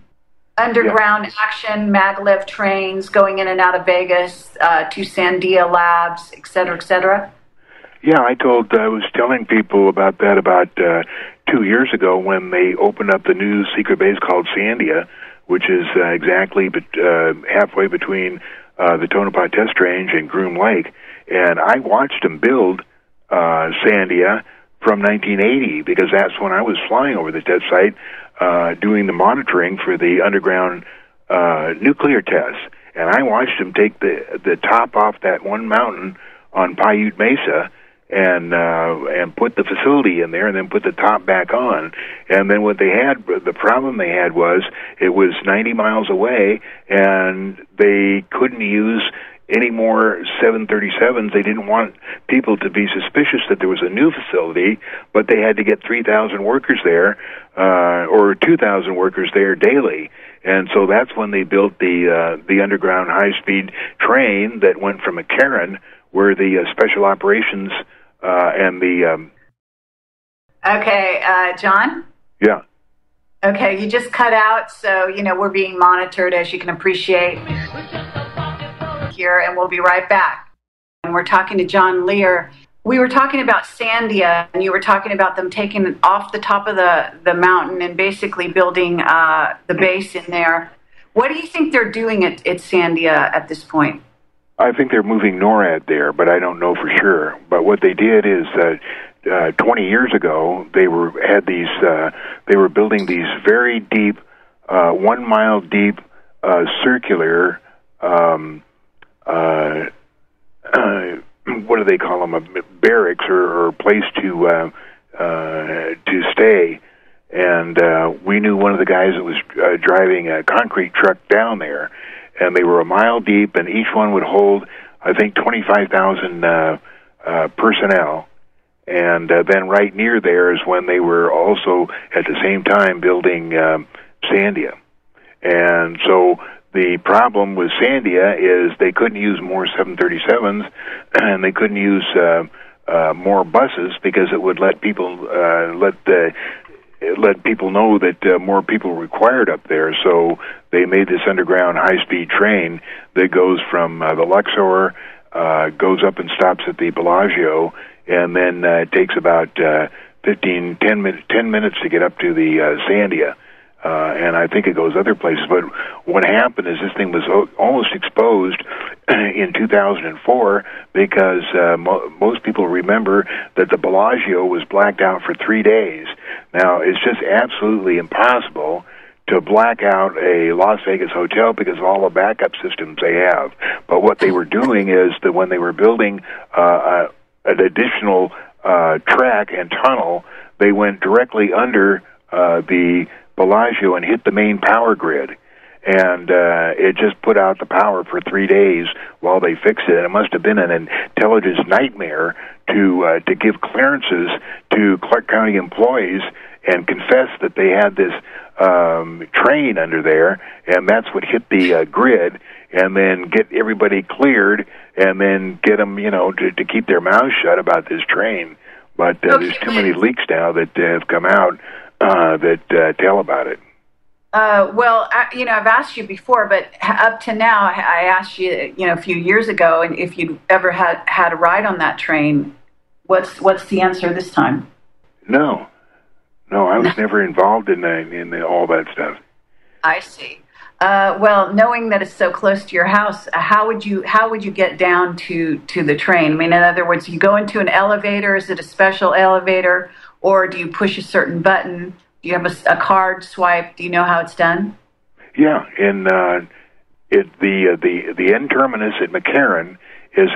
[SPEAKER 2] Underground action, maglev trains going in and out of Vegas to Sandia Labs, et cetera, et cetera.
[SPEAKER 3] Yeah, I was telling people about that about 2 years ago when they opened up the new secret base called Sandia, which is exactly halfway between the Tonopah Test Range and Groom Lake. And I watched them build Sandia from 1980 because that's when I was flying over the test site doing the monitoring for the underground nuclear tests. And I watched them take the top off that one mountain on Paiute Mesa and put the facility in there and then put the top back on. And then the problem they had was it was 90 miles away and they couldn't use any more 737s. They didn't want people to be suspicious that there was a new facility, but they had to get 3,000 workers there, or 2,000 workers there daily. And so that's when they built the underground high-speed train that went from McCarran, where the special operations and the...
[SPEAKER 2] Okay, John?
[SPEAKER 3] Yeah.
[SPEAKER 2] Okay, you just cut out, so, we're being monitored, as you can appreciate here, and we'll be right back. And we're talking to John Lear. We were talking about Sandia, and you were talking about them taking off the top of the mountain and basically building the base in there. What do you think they're doing at Sandia at this point?
[SPEAKER 3] I think they're moving NORAD there, but I don't know for sure. But what they did is 20 years ago, they were building these very deep, 1 mile deep, circular, what do they call them? Barracks or place to stay. And we knew one of the guys that was driving a concrete truck down there, and they were a mile deep, and each one would hold, I think, 25,000 personnel. And then right near there is when they were also at the same time building Sandia. And so the problem with Sandia is they couldn't use more 737s, and they couldn't use more buses because it would let people know that more people were required up there. So they made this underground high-speed train that goes from the Luxor, goes up and stops at the Bellagio, and then takes about 10 minutes to get up to the Sandia. And I think it goes other places. But what happened is this thing was almost exposed in 2004 because most people remember that the Bellagio was blacked out for 3 days. Now, it's just absolutely impossible to black out a Las Vegas hotel because of all the backup systems they have. But what they were doing is that when they were building an additional track and tunnel, they went directly under the Bellagio and hit the main power grid, and it just put out the power for 3 days while they fixed it. And it must have been an intelligence nightmare to give clearances to Clark County employees and confess that they had this train under there, and that's what hit the grid, and then get everybody cleared, and then get them, to keep their mouths shut about this train. But there's too many leaks now that have come out that tell about it.
[SPEAKER 2] I've asked you before, but up to now, I asked you, a few years ago, and if you'd ever had a ride on that train. What's the answer this time?
[SPEAKER 3] No, I was never involved in all that stuff.
[SPEAKER 2] I see. Knowing that it's so close to your house, how would you get down to the train? I mean, in other words, you go into an elevator. Is it a special elevator? Or do you push a certain button? Do you have a card swipe? Do you know how it's done?
[SPEAKER 3] Yeah, and the end terminus at McCarran is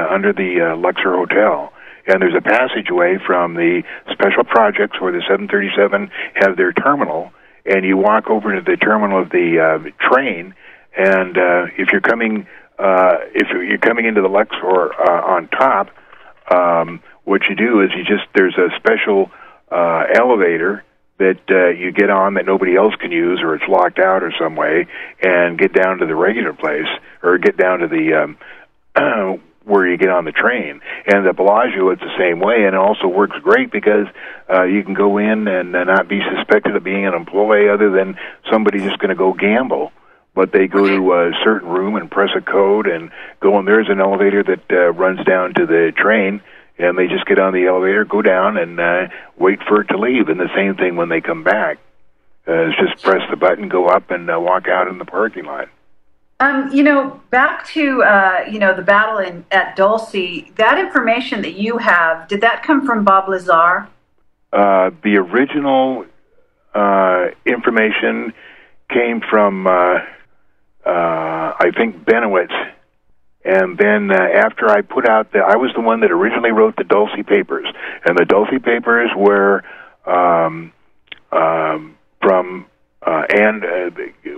[SPEAKER 3] under the Luxor Hotel, and there's a passageway from the special projects where the 737 have their terminal, and you walk over to the terminal of the train, and if you're coming into the Luxor on top. What you do is there's a special elevator that you get on that nobody else can use, or it's locked out or some way, and get down to the regular place, or get down to the where you get on the train. And the Bellagio, it's the same way, and it also works great because you can go in and not be suspected of being an employee other than somebody just going to go gamble. But they go to a certain room and press a code and go, and there's an elevator that runs down to the train, and they just get on the elevator, go down, and wait for it to leave. And the same thing when they come back. It's just press the button, go up, and walk out in the parking lot.
[SPEAKER 2] Back to, the battle at Dulce, that information that you have, did that come from Bob Lazar?
[SPEAKER 3] The original information came from, I think, Benowitz. And then after I put out I was the one that originally wrote the Dulce papers. And the Dulce papers were from Ann,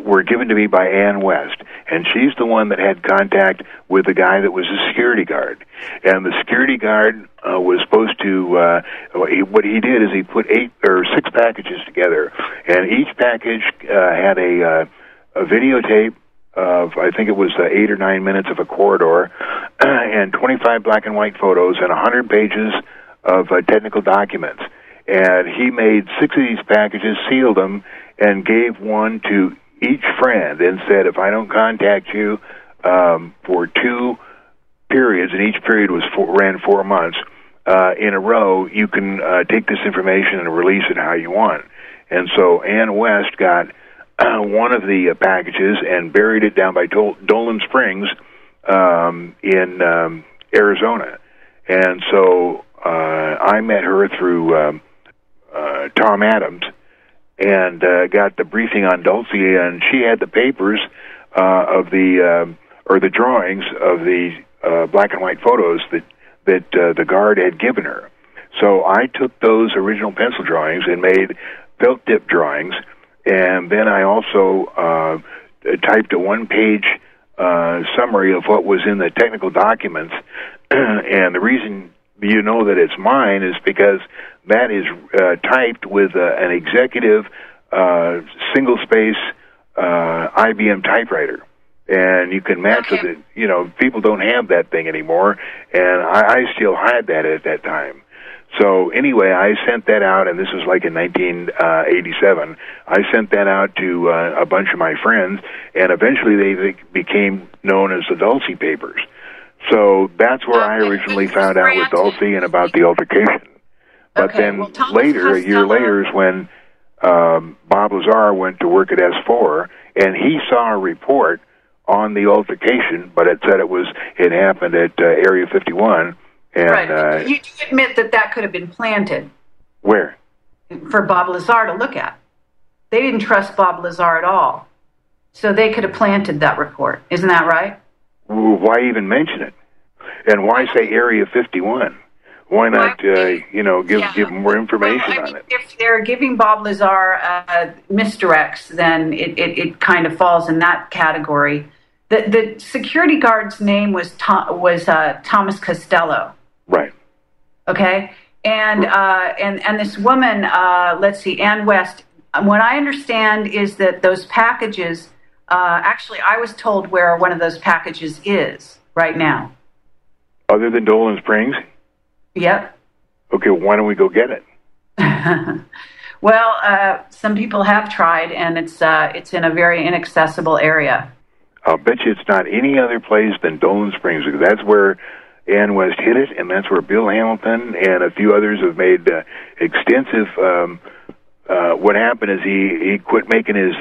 [SPEAKER 3] were given to me by Ann West. And she's the one that had contact with the guy that was a security guard. And the security guard was supposed to, what he did is he put 8 or 6 packages together. And each package had a videotape of, I think it was 8 or 9 minutes of a corridor, and 25 black and white photos, and 100 pages of technical documents. And he made 6 of these packages, sealed them, and gave one to each friend, and said, if I don't contact you for 2 periods, and each period ran 4 months in a row, you can take this information and release it how you want. And so Ann West got one of the packages and buried it down by Dolan Springs in Arizona. And so I met her through Tom Adams and got the briefing on Dulce, and she had the papers of or the drawings of the black and white photos that the guard had given her. So I took those original pencil drawings and made felt tip drawings. And then I also typed a 1-page summary of what was in the technical documents. And the reason you know that it's mine is because that is typed with an executive single-space IBM typewriter. And you can match with it. People don't have that thing anymore, and I still had that at that time. So anyway, I sent that out, and this was like in 1987. I sent that out to a bunch of my friends, and eventually they became known as the Dulce papers. So that's where I originally found out with Dulce and about the altercation. But then later, a year later, is when Bob Lazar went to work at S4, and he saw a report on the altercation, but it said it happened at Area 51. And,
[SPEAKER 2] right. You do admit that could have been planted.
[SPEAKER 3] Where?
[SPEAKER 2] For Bob Lazar to look at. They didn't trust Bob Lazar at all. So they could have planted that report. Isn't that right?
[SPEAKER 3] Why even mention it? And why say Area 51? Why not, give more information on it?
[SPEAKER 2] If they're giving Bob Lazar misdirects, then it kind of falls in that category. The security guard's name was Thomas Costello.
[SPEAKER 3] Right.
[SPEAKER 2] Okay. And this woman, Ann West. What I understand is that those packages. Actually, I was told where one of those packages is right now.
[SPEAKER 3] Other than Dolan Springs?
[SPEAKER 2] Yep.
[SPEAKER 3] Okay, why don't we go get it?
[SPEAKER 2] Well, some people have tried, and it's in a very inaccessible area.
[SPEAKER 3] I'll bet you it's not any other place than Dolan Springs, because that's where Ann West hit it, and that's where Bill Hamilton and a few others have made extensive... what happened is he quit making his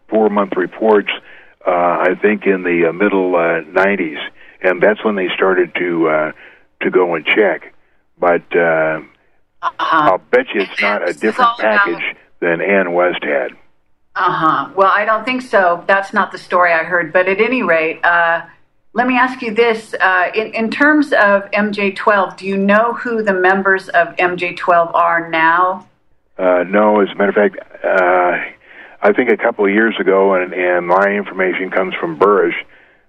[SPEAKER 3] 4-month reports, I think, in the middle 90s, and that's when they started to go and check. But I'll bet you it's not a different package than Ann West had.
[SPEAKER 2] Well, I don't think so. That's not the story I heard. But at any rate, let me ask you this. In terms of MJ12, do you know who the members of MJ12 are now?
[SPEAKER 3] No, as a matter of fact, I think a couple of years ago, and my information comes from Burrish,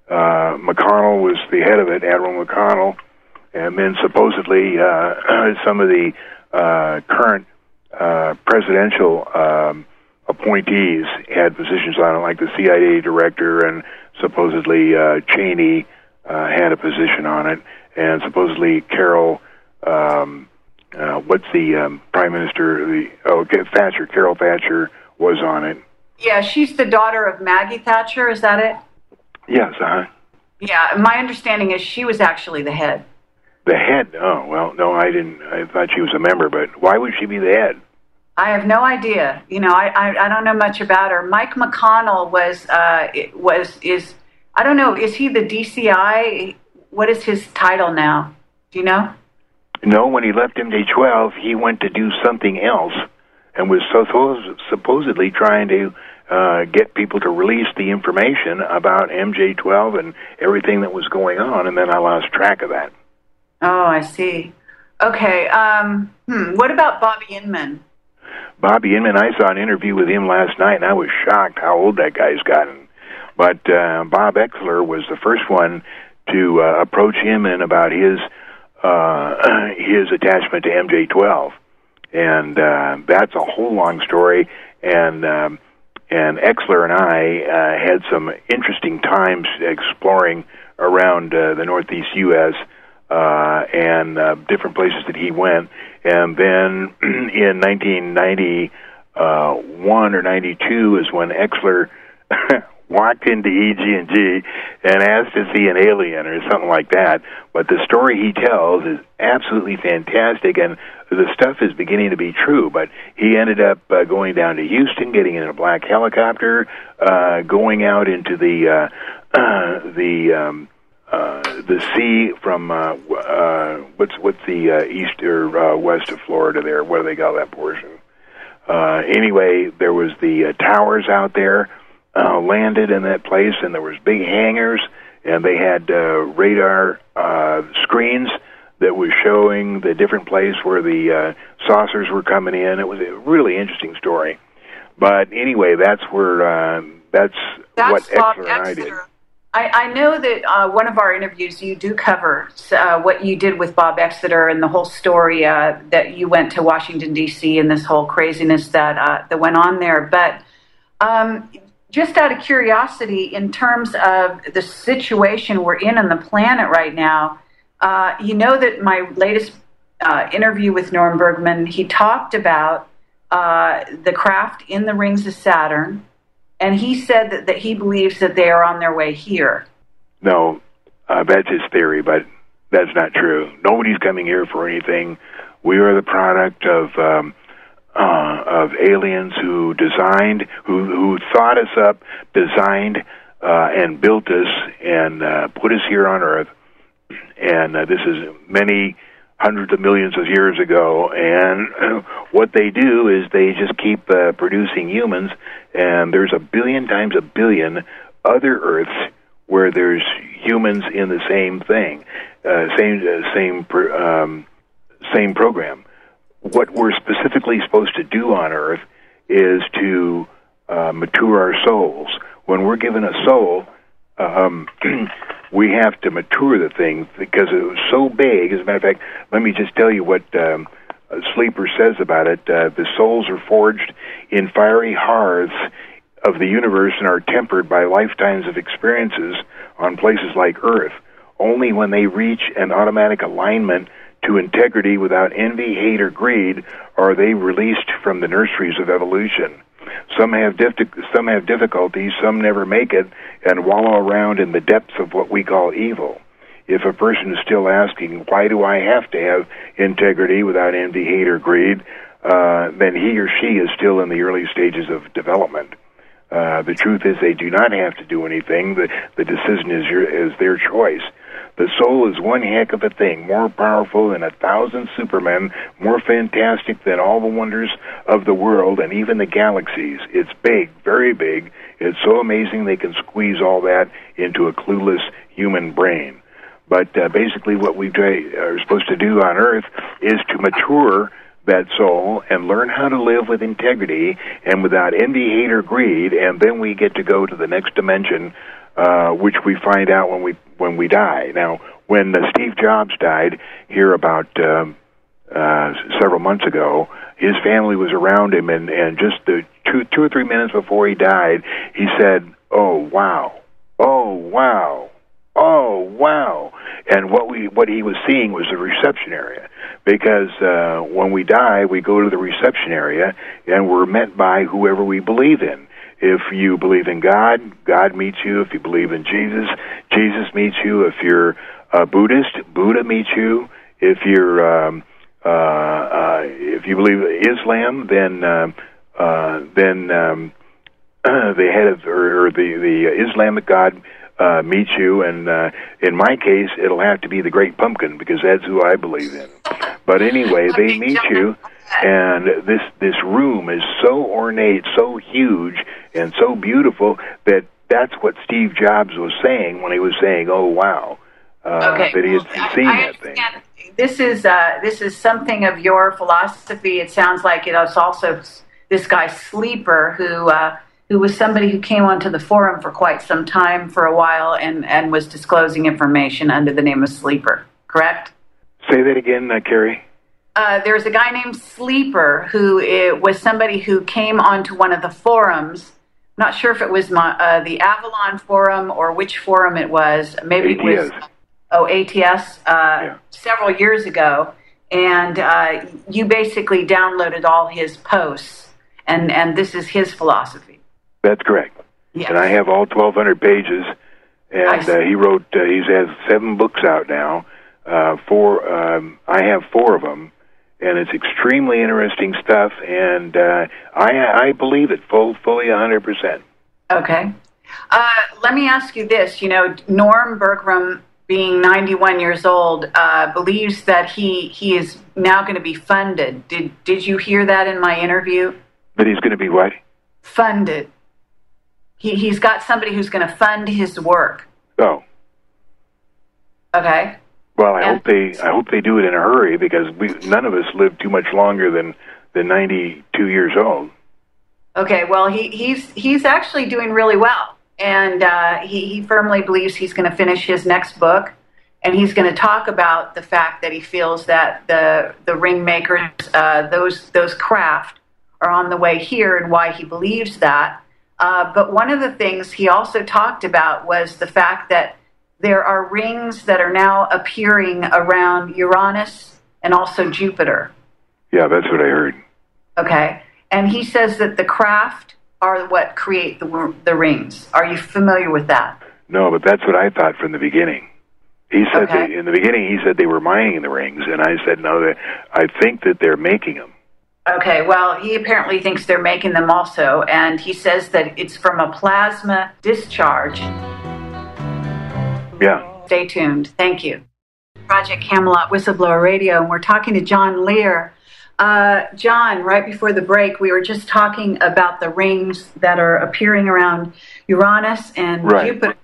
[SPEAKER 3] McConnell was the head of it, Admiral McConnell, and then supposedly some of the current presidential appointees had positions on it, like the CIA director, and supposedly Cheney had a position on it, and supposedly Carol, what's the prime minister? Thatcher. Carol Thatcher was on it.
[SPEAKER 2] Yeah, she's the daughter of Maggie Thatcher. Is that it?
[SPEAKER 3] Yes.
[SPEAKER 2] Yeah, my understanding is she was actually the head.
[SPEAKER 3] The head? Oh, well, no, I didn't. I thought she was a member, but why would she be the head?
[SPEAKER 2] I have no idea. I don't know much about her. Mike McConnell is I don't know. Is he the DCI? What is his title now? Do you know?
[SPEAKER 3] No, when he left MJ-12, he went to do something else, and was supposedly trying to get people to release the information about MJ-12 and everything that was going on, and then I lost track of that.
[SPEAKER 2] Oh, I see. Okay. What about Bobby Inman?
[SPEAKER 3] Bobby Inman, I saw an interview with him last night, and I was shocked how old that guy's gotten. But Bob Exler was the first one to approach him about his attachment to MJ-12, and that's a whole long story. And Exler and I had some interesting times exploring around the Northeast U.S. And different places that he went. And then in 1991 or 92 is when Exler walked into EG&G and asked to see an alien or something like that. But the story he tells is absolutely fantastic, and the stuff is beginning to be true. But he ended up going down to Houston, getting in a black helicopter, going out into the sea from what's the east or west of Florida there? What do they call that portion? Anyway, there was the towers out there, landed in that place, and there was big hangars, and they had radar screens that was showing the different place where the saucers were coming in. It was a really interesting story. But anyway, that's where that's what Exler and I did.
[SPEAKER 2] I know that one of our interviews you do cover what you did with Bob Exeter and the whole story that you went to Washington, D.C. and this whole craziness that went on there. But just out of curiosity, in terms of the situation we're in on the planet right now, you know that my latest interview with Norm Bergman, he talked about the craft in the rings of Saturn. And he said that he believes that they are on their way here.
[SPEAKER 3] No, that's his theory, but that's not true. Nobody's coming here for anything. We are the product of aliens who designed, who thought us up, designed and built us, and put us here on Earth. And this is many hundreds of millions of years ago, and what they do is they just keep producing humans, and there's 1 billion times 1 billion other Earths where there's humans in the same thing, same program. What we're specifically supposed to do on Earth is to mature our souls. When we're given a soul, we have to mature the thing because it was so big. As a matter of fact, let me just tell you what Sleeper says about it. The souls are forged in fiery hearths of the universe and are tempered by lifetimes of experiences on places like Earth. Only when they reach an automatic alignment to integrity without envy, hate, or greed are they released from the nurseries of evolution. Some have difficulties, some never make it, and wallow around in the depths of what we call evil. If a person is still asking, why do I have to have integrity without envy, hate, or greed, then he or she is still in the early stages of development. The truth is they do not have to do anything. The decision is their choice. The soul is one heck of a thing, more powerful than 1,000 supermen, more fantastic than all the wonders of the world and even the galaxies. It's big, very big. It's so amazing they can squeeze all that into a clueless human brain. But basically what we are supposed to do on Earth is to mature that soul and learn how to live with integrity and without envy, hate, or greed, and then we get to go to the next dimension, which we find out when we die. Now, when Steve Jobs died here about several months ago, his family was around him, and just the two or 3 minutes before he died, he said, "Oh wow, oh wow, oh wow." And what he was seeing was the reception area, because when we die, we go to the reception area, and we're met by whoever we believe in. If you believe in God, God meets you. If you believe in Jesus, Jesus meets you. If you're a Buddhist, Buddha meets you. If you're if you believe Islam, then the head of or the Islamic God meets you, and in my case, it'll have to be the Great Pumpkin, because that's who I believe in. But anyway, they meet you, and this room is so ornate, so huge, and so beautiful that that's what Steve Jobs was saying when he was saying, "Oh wow," that he had seen that thing.
[SPEAKER 2] This is something of your philosophy. It sounds like it was also this guy Sleeper, who was somebody who came onto the forum for quite some time, for a while, and was disclosing information under the name of Sleeper. Correct?
[SPEAKER 3] Say that again, Carrie.
[SPEAKER 2] There's a guy named Sleeper who was somebody who came onto one of the forums. I'm not sure if it was the Avalon forum or which forum it was. Maybe
[SPEAKER 3] ATS.
[SPEAKER 2] It was ATS several years ago, and you basically downloaded all his posts, and this is his philosophy.
[SPEAKER 3] That's correct.
[SPEAKER 2] Yes.
[SPEAKER 3] And I have all 1,200 pages, and he wrote. He has 7 books out now. I have 4 of them, and it's extremely interesting stuff. And I believe it fully 100%.
[SPEAKER 2] Okay. Let me ask you this. Norm Bergram, being 91 years old, believes that he is now going to be funded. Did you hear that in my interview?
[SPEAKER 3] That he's going to be what?
[SPEAKER 2] Funded. He's got somebody who's going to fund his work.
[SPEAKER 3] Oh.
[SPEAKER 2] Okay.
[SPEAKER 3] Well, I hope they do it in a hurry, because none of us live too much longer than 92 years old.
[SPEAKER 2] Okay. Well, he's actually doing really well, and he firmly believes he's going to finish his next book, and he's going to talk about the fact that he feels that the ring makers, those craft, are on the way here, and why he believes that. But one of the things he also talked about was the fact that there are rings that are now appearing around Uranus and also Jupiter.
[SPEAKER 3] Yeah, that's what I heard.
[SPEAKER 2] Okay. And he says that the craft are what create the rings. Are you familiar with that?
[SPEAKER 3] No, but that's what I thought from the beginning. He said in the beginning, he said they were mining the rings, and I said, no, I think that they're making them.
[SPEAKER 2] Okay, well, he apparently thinks they're making them also, and he says that it's from a plasma discharge.
[SPEAKER 3] Yeah.
[SPEAKER 2] Stay tuned. Thank you. Project Camelot Whistleblower Radio, and we're talking to John Lear. John, right before the break, we were just talking about the rings that are appearing around Uranus and Jupiter,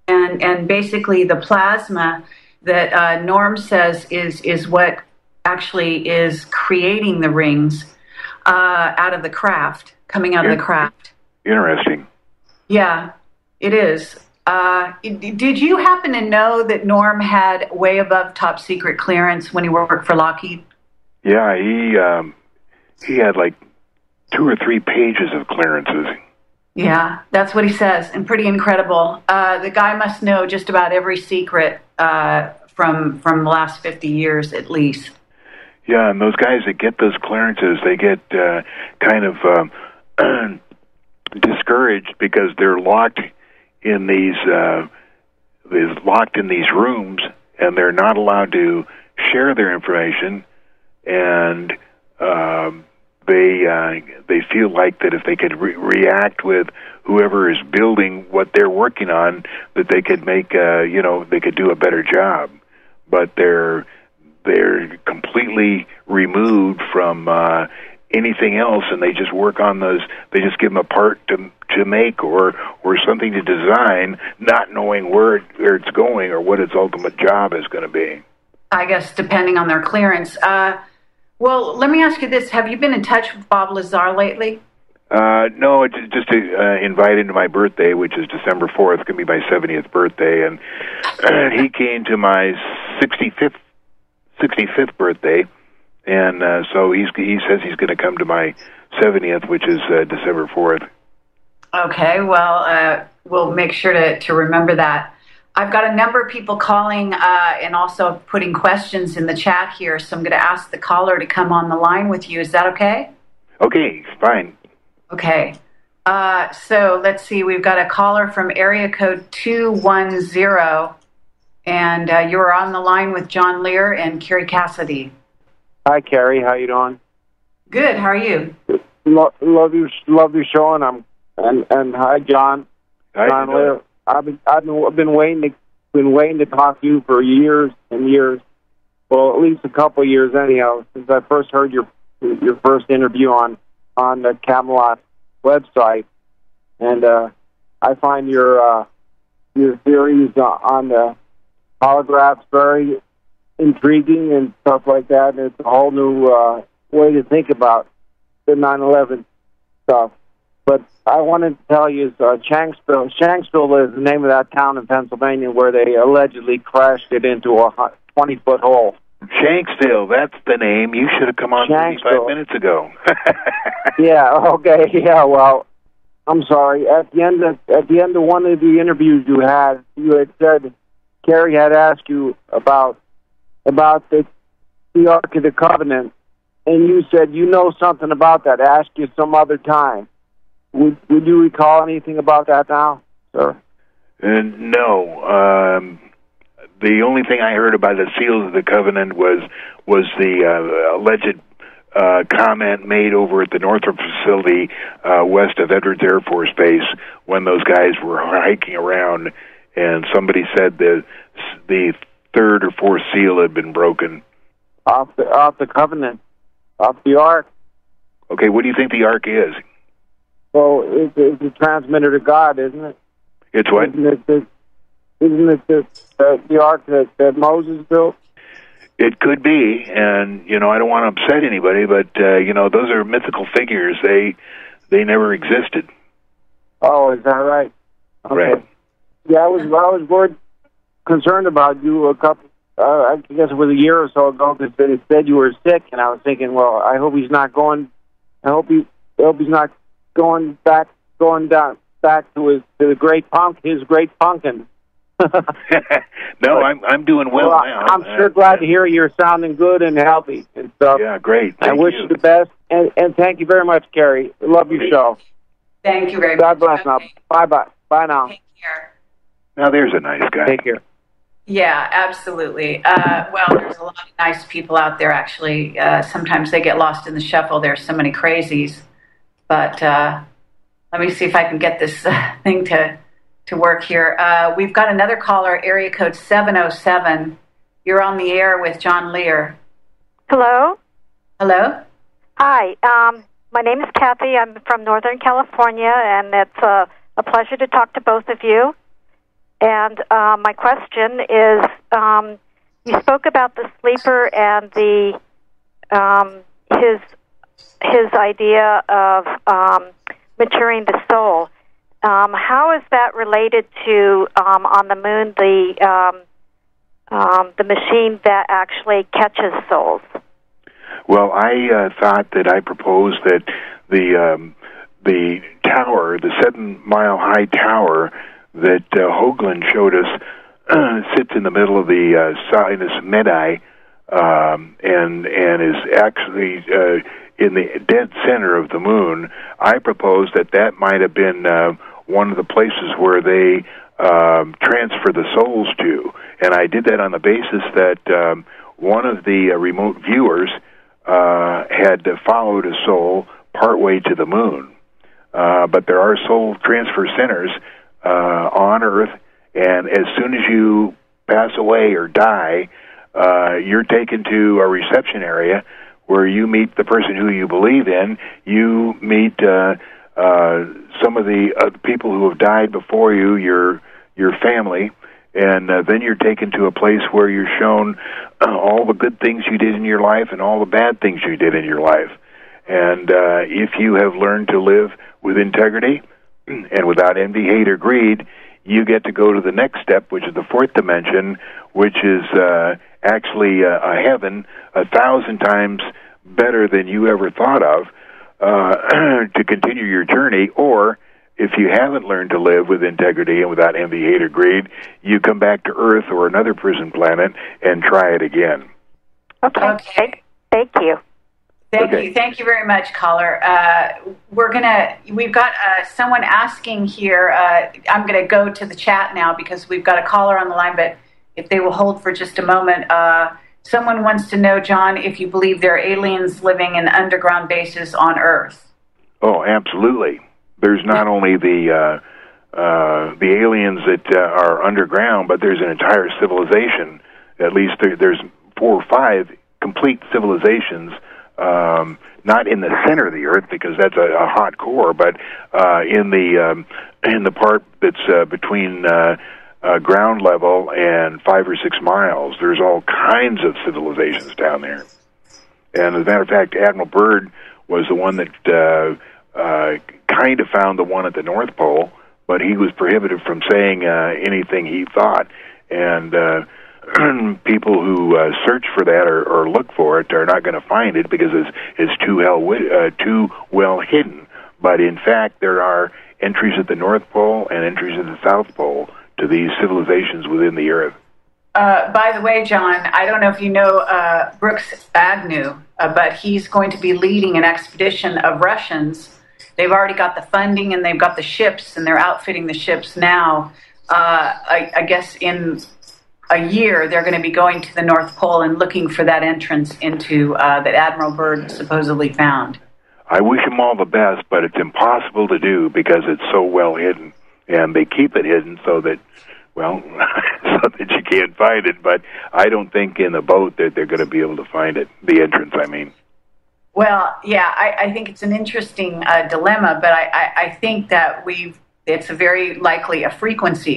[SPEAKER 2] and basically the plasma that Norm says is what actually is creating the rings out of the craft, coming out of the craft.
[SPEAKER 3] Interesting.
[SPEAKER 2] Yeah, it is. Did you happen to know that Norm had way above top secret clearance when he worked for Lockheed?
[SPEAKER 3] Yeah, he had like 2 or 3 pages of clearances.
[SPEAKER 2] Yeah, that's what he says, and pretty incredible. The guy must know just about every secret from the last 50 years at least.
[SPEAKER 3] Yeah, and those guys that get those clearances, they get kind of discouraged, because they're locked in these rooms, and they're not allowed to share their information, and they feel like that if they could react with whoever is building what they're working on, that they could make they could do a better job, but they're completely removed from anything else, and they just work on those. They just give them a part to make or something to design, not knowing where it's going or what its ultimate job is going to be.
[SPEAKER 2] I guess depending on their clearance. Well, let me ask you this: have you been in touch with Bob Lazar lately?
[SPEAKER 3] No, it's just to invite him to my birthday, which is December 4th. It's going to be my 70th birthday, and he came to my 65th birthday, And so he says he's going to come to my 70th, which is December 4th.
[SPEAKER 2] Okay, well, we'll make sure to remember that. I've got a number of people calling and also putting questions in the chat here, so I'm going to ask the caller to come on the line with you. Is that okay?
[SPEAKER 3] Okay, fine.
[SPEAKER 2] Okay. So let's see. We've got a caller from area code 210, and you're on the line with John Lear and Carrie Cassidy.
[SPEAKER 7] Hi, Carrie. How you doing?
[SPEAKER 2] Good. How are you?
[SPEAKER 7] Love your show, and hi, John.
[SPEAKER 3] Hi,
[SPEAKER 7] John Lear. I've been waiting to talk to you for years and years. Well, at least a couple of years anyhow, since I first heard your first interview on the Camelot website, and I find your theories on the holographs very intriguing and stuff like that. And it's a whole new way to think about the 9/11 stuff. But I wanted to tell you, Shanksville. Shanksville is the name of that town in Pennsylvania where they allegedly crashed it into a 20-foot hole.
[SPEAKER 3] Shanksville, that's the name. You should have come on 35 minutes ago.
[SPEAKER 7] Yeah, okay, yeah, well, I'm sorry. At the end of one of the interviews you had said, Carrie had asked you about the Ark of the Covenant, and you said you know something about that. Ask you some other time. Would you recall anything about that now, sir?
[SPEAKER 3] No. The only thing I heard about the seals of the covenant was the alleged comment made over at the Northrop facility west of Edwards Air Force Base when those guys were hiking around, and somebody said that the third or fourth seal had been broken.
[SPEAKER 7] Off the covenant, off the Ark.
[SPEAKER 3] Okay, what do you think the Ark is?
[SPEAKER 7] Well, it's a transmitter to God, isn't it?
[SPEAKER 3] It's what?
[SPEAKER 7] Isn't it the Ark that Moses built?
[SPEAKER 3] It could be, and I don't want to upset anybody, but those are mythical figures. They never existed.
[SPEAKER 7] Oh, is that right? Okay.
[SPEAKER 3] Right.
[SPEAKER 7] Yeah, I was concerned about you a couple. I guess it was a year or so ago because they said you were sick, and I was thinking, well, I hope he's not going. I hope he's not going back to his great punkin.
[SPEAKER 3] No, I'm doing well now.
[SPEAKER 7] I'm sure glad to hear you're sounding good and healthy and stuff.
[SPEAKER 3] Yeah, great.
[SPEAKER 7] I wish you the best, and thank you very much, Carrie. Love your show.
[SPEAKER 2] Thank you very much.
[SPEAKER 7] God bless now. Bye-bye. Bye now.
[SPEAKER 2] Take care.
[SPEAKER 3] Now there's a nice guy.
[SPEAKER 7] Take care.
[SPEAKER 2] Yeah, absolutely. Well, there's a lot of nice people out there, actually. Sometimes they get lost in the shuffle. There's so many crazies. But let me see if I can get this thing to work here. We've got another caller, area code 707. You're on the air with John Lear.
[SPEAKER 8] Hello?
[SPEAKER 2] Hello?
[SPEAKER 8] Hi. My name is Kathy. I'm from Northern California, and it's a pleasure to talk to both of you. And my question is, you spoke about the sleeper and the his idea of maturing the soul. How is that related to on the moon the machine that actually catches souls?
[SPEAKER 3] Well, I thought that I proposed that the tower, the 7-mile-high tower that Hoagland showed us, sits in the middle of the sinus medi, and is actually in the dead center of the moon. I proposed that might have been one of the places where they transfer the souls to, and I did that on the basis that one of the remote viewers had followed a soul partway to the moon. But there are soul transfer centers on Earth, and as soon as you pass away or die, you're taken to a reception area where you meet the person who you believe in. You meet some of the people who have died before you, your family, and then you're taken to a place where you're shown all the good things you did in your life and all the bad things you did in your life. And if you have learned to live with integrity and without envy, hate, or greed, you get to go to the next step, which is the fourth dimension, which is actually a heaven 1,000 times better than you ever thought of to continue your journey. Or if you haven't learned to live with integrity and without envy, hate, or greed, you come back to Earth or another prison planet and try it again.
[SPEAKER 8] Okay. Thank you.
[SPEAKER 2] Thank you very much, caller. We've got someone asking here. I'm gonna go to the chat now because we've got a caller on the line, but if they will hold for just a moment. Someone wants to know, John, if you believe there are aliens living in underground bases on Earth.
[SPEAKER 3] Oh, absolutely. There's not only the aliens that are underground, but there's an entire civilization. At least there's 4 or 5 complete civilizations. Not in the center of the Earth because that's a hot core, but in the part that's between ground level and 5 or 6 miles. There's all kinds of civilizations down there. And as a matter of fact, Admiral Byrd was the one that kind of found the one at the North Pole, but he was prohibited from saying anything he thought. And people who search for that or look for it are not going to find it because it's too well hidden. But in fact, there are entries at the North Pole and entries at the South Pole to these civilizations within the Earth.
[SPEAKER 2] By the way, John, I don't know if you know Brooks Agnew, but he's going to be leading an expedition of Russians. They've already got the funding and they've got the ships, and they're outfitting the ships now. I guess in a year, they're going to be going to the North Pole and looking for that entrance into that Admiral Byrd supposedly found.
[SPEAKER 3] I wish them all the best, but it's impossible to do because it's so well hidden, and they keep it hidden so that, well, so that you can't find it. But I don't think in the boat that they're going to be able to find it, the entrance, I mean.
[SPEAKER 2] Well, yeah, I think it's an interesting dilemma, but I think that it's a very likely a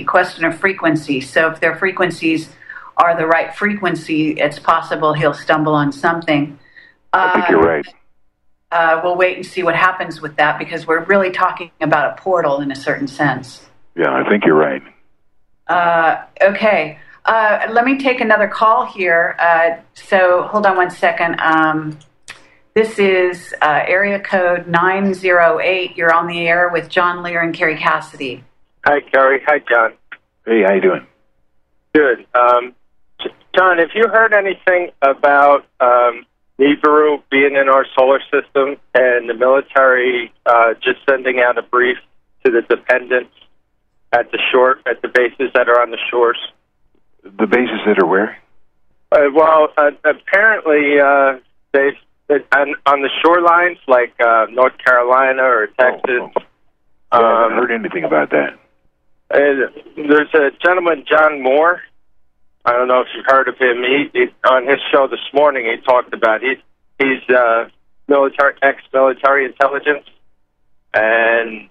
[SPEAKER 2] question of frequency. So if their frequencies are the right frequency, it's possible he'll stumble on something.
[SPEAKER 3] I think you're right.
[SPEAKER 2] We'll wait and see what happens with that because we're really talking about a portal in a certain sense.
[SPEAKER 3] Yeah, I think you're right.
[SPEAKER 2] Okay. Let me take another call here. So hold on one second. This is area code 908. You're on the air with John Lear and Carrie Cassidy.
[SPEAKER 9] Hi, Carrie. Hi, John.
[SPEAKER 3] Hey, how you doing?
[SPEAKER 9] Good. John, have you heard anything about Nibiru being in our solar system and the military just sending out a brief to the dependents at the bases that are on the shores?
[SPEAKER 3] The bases that are where?
[SPEAKER 9] Apparently they've on the shorelines, like North Carolina or Texas.
[SPEAKER 3] I haven't heard anything about that.
[SPEAKER 9] There's a gentleman, John Moore. I don't know if you've heard of him. He on his show this morning, he talked about he's ex-military intelligence, and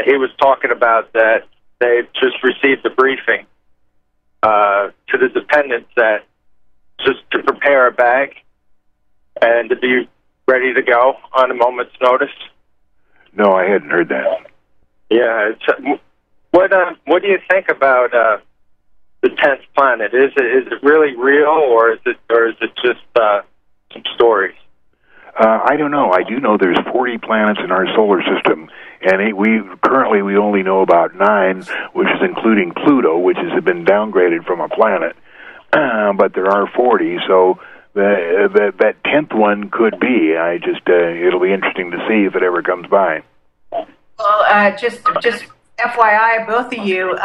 [SPEAKER 9] he was talking about that they've just received a briefing to the dependents that just to prepare a bag and to be ready to go on a moment's notice.
[SPEAKER 3] No, I hadn't heard that.
[SPEAKER 9] Yeah. What do you think about the 10th planet? Is it really real, or is it just some stories?
[SPEAKER 3] I don't know. I do know there's 40 planets in our solar system, and we only know about 9, which is including Pluto, which has been downgraded from a planet. But there are 40, so that 10th one could be. It'll be interesting to see if it ever comes by.
[SPEAKER 2] Well, just FYI, both of you,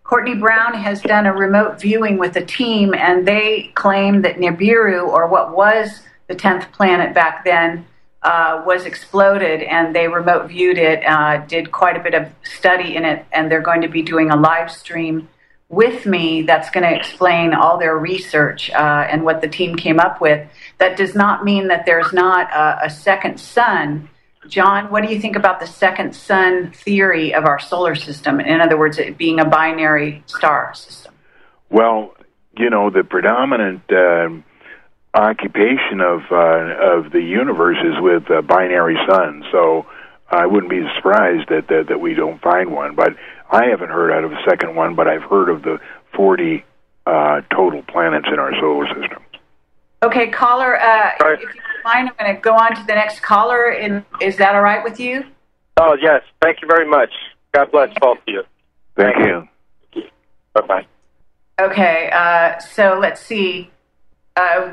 [SPEAKER 2] Courtney Brown has done a remote viewing with a team, and they claim that Nibiru, or what was the 10th planet back then, was exploded, and they remote viewed it, did quite a bit of study in it, and they're going to be doing a live stream with me that's going to explain all their research and what the team came up with. That does not mean that there's not a second sun. John, what do you think about the second sun theory of our solar system? In other words, it being a binary star system.
[SPEAKER 3] Well, the predominant occupation of the universe is with binary suns, so I wouldn't be surprised that we don't find one. But I haven't heard out of a second one, but I've heard of the 40 total planets in our solar system.
[SPEAKER 2] Okay, caller, if you don't mind, I'm going to go on to the next caller. Is that all right with you?
[SPEAKER 9] Oh, yes. Thank you very much. God bless both of you.
[SPEAKER 3] Thank you.
[SPEAKER 9] Bye-bye.
[SPEAKER 2] Okay, so let's see.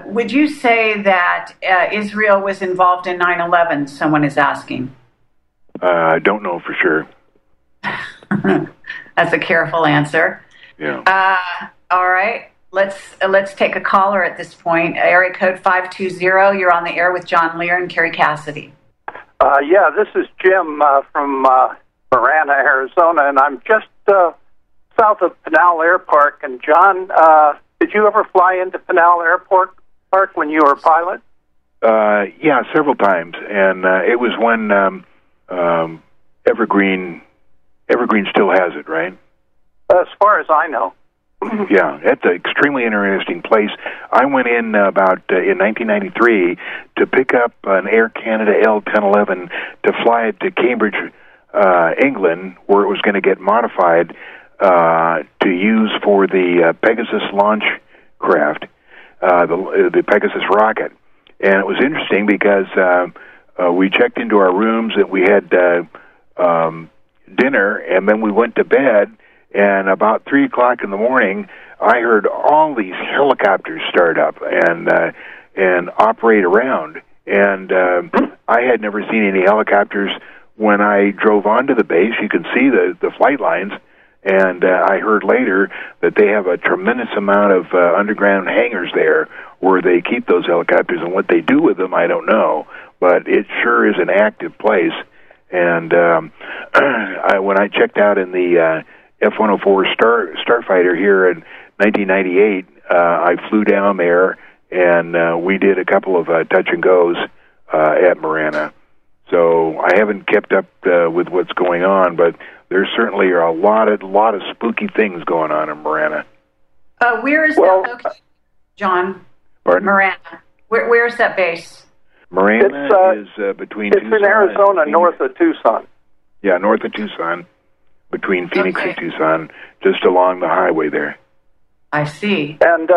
[SPEAKER 2] Would you say that Israel was involved in 9/11? Someone is asking.
[SPEAKER 3] I don't know for sure.
[SPEAKER 2] That's a careful answer.
[SPEAKER 3] Yeah.
[SPEAKER 2] All right. Let's take a caller at this point. Area code 520. You're on the air with John Lear and Carrie Cassidy.
[SPEAKER 10] Yeah, this is Jim from Marana, Arizona, and I'm just south of Pinal Air Park. And John, did you ever fly into Pinal Airport Park when you were a pilot?
[SPEAKER 3] Yeah, several times, and it was when Evergreen still has it, right?
[SPEAKER 10] As far as I know.
[SPEAKER 3] Yeah, it's an extremely interesting place. I went in in 1993 to pick up an Air Canada L1011 to fly it to Cambridge, England, where it was going to get modified to use for the Pegasus launch craft, the Pegasus rocket. And it was interesting because we checked into our rooms and we had dinner, and then we went to bed. And about 3 o'clock in the morning, I heard all these helicopters start up and operate around. And I had never seen any helicopters when I drove onto the base. You can see the flight lines. And I heard later that they have a tremendous amount of underground hangars there where they keep those helicopters. And what they do with them, I don't know. But it sure is an active place. And when I checked out in the F-104 Starfighter here in 1998, I flew down there, and we did a couple of touch and goes at Marana. So I haven't kept up with what's going on, but there certainly are a lot of spooky things going on in Marana.
[SPEAKER 2] Where is that located, John?
[SPEAKER 3] Pardon?
[SPEAKER 2] Marana. Where is that base?
[SPEAKER 3] Marana is between
[SPEAKER 10] It's
[SPEAKER 3] Tucson
[SPEAKER 10] in Arizona, north of Tucson.
[SPEAKER 3] Yeah, north of Tucson. Between Phoenix and Tucson, just along the highway there.
[SPEAKER 2] I see.
[SPEAKER 10] And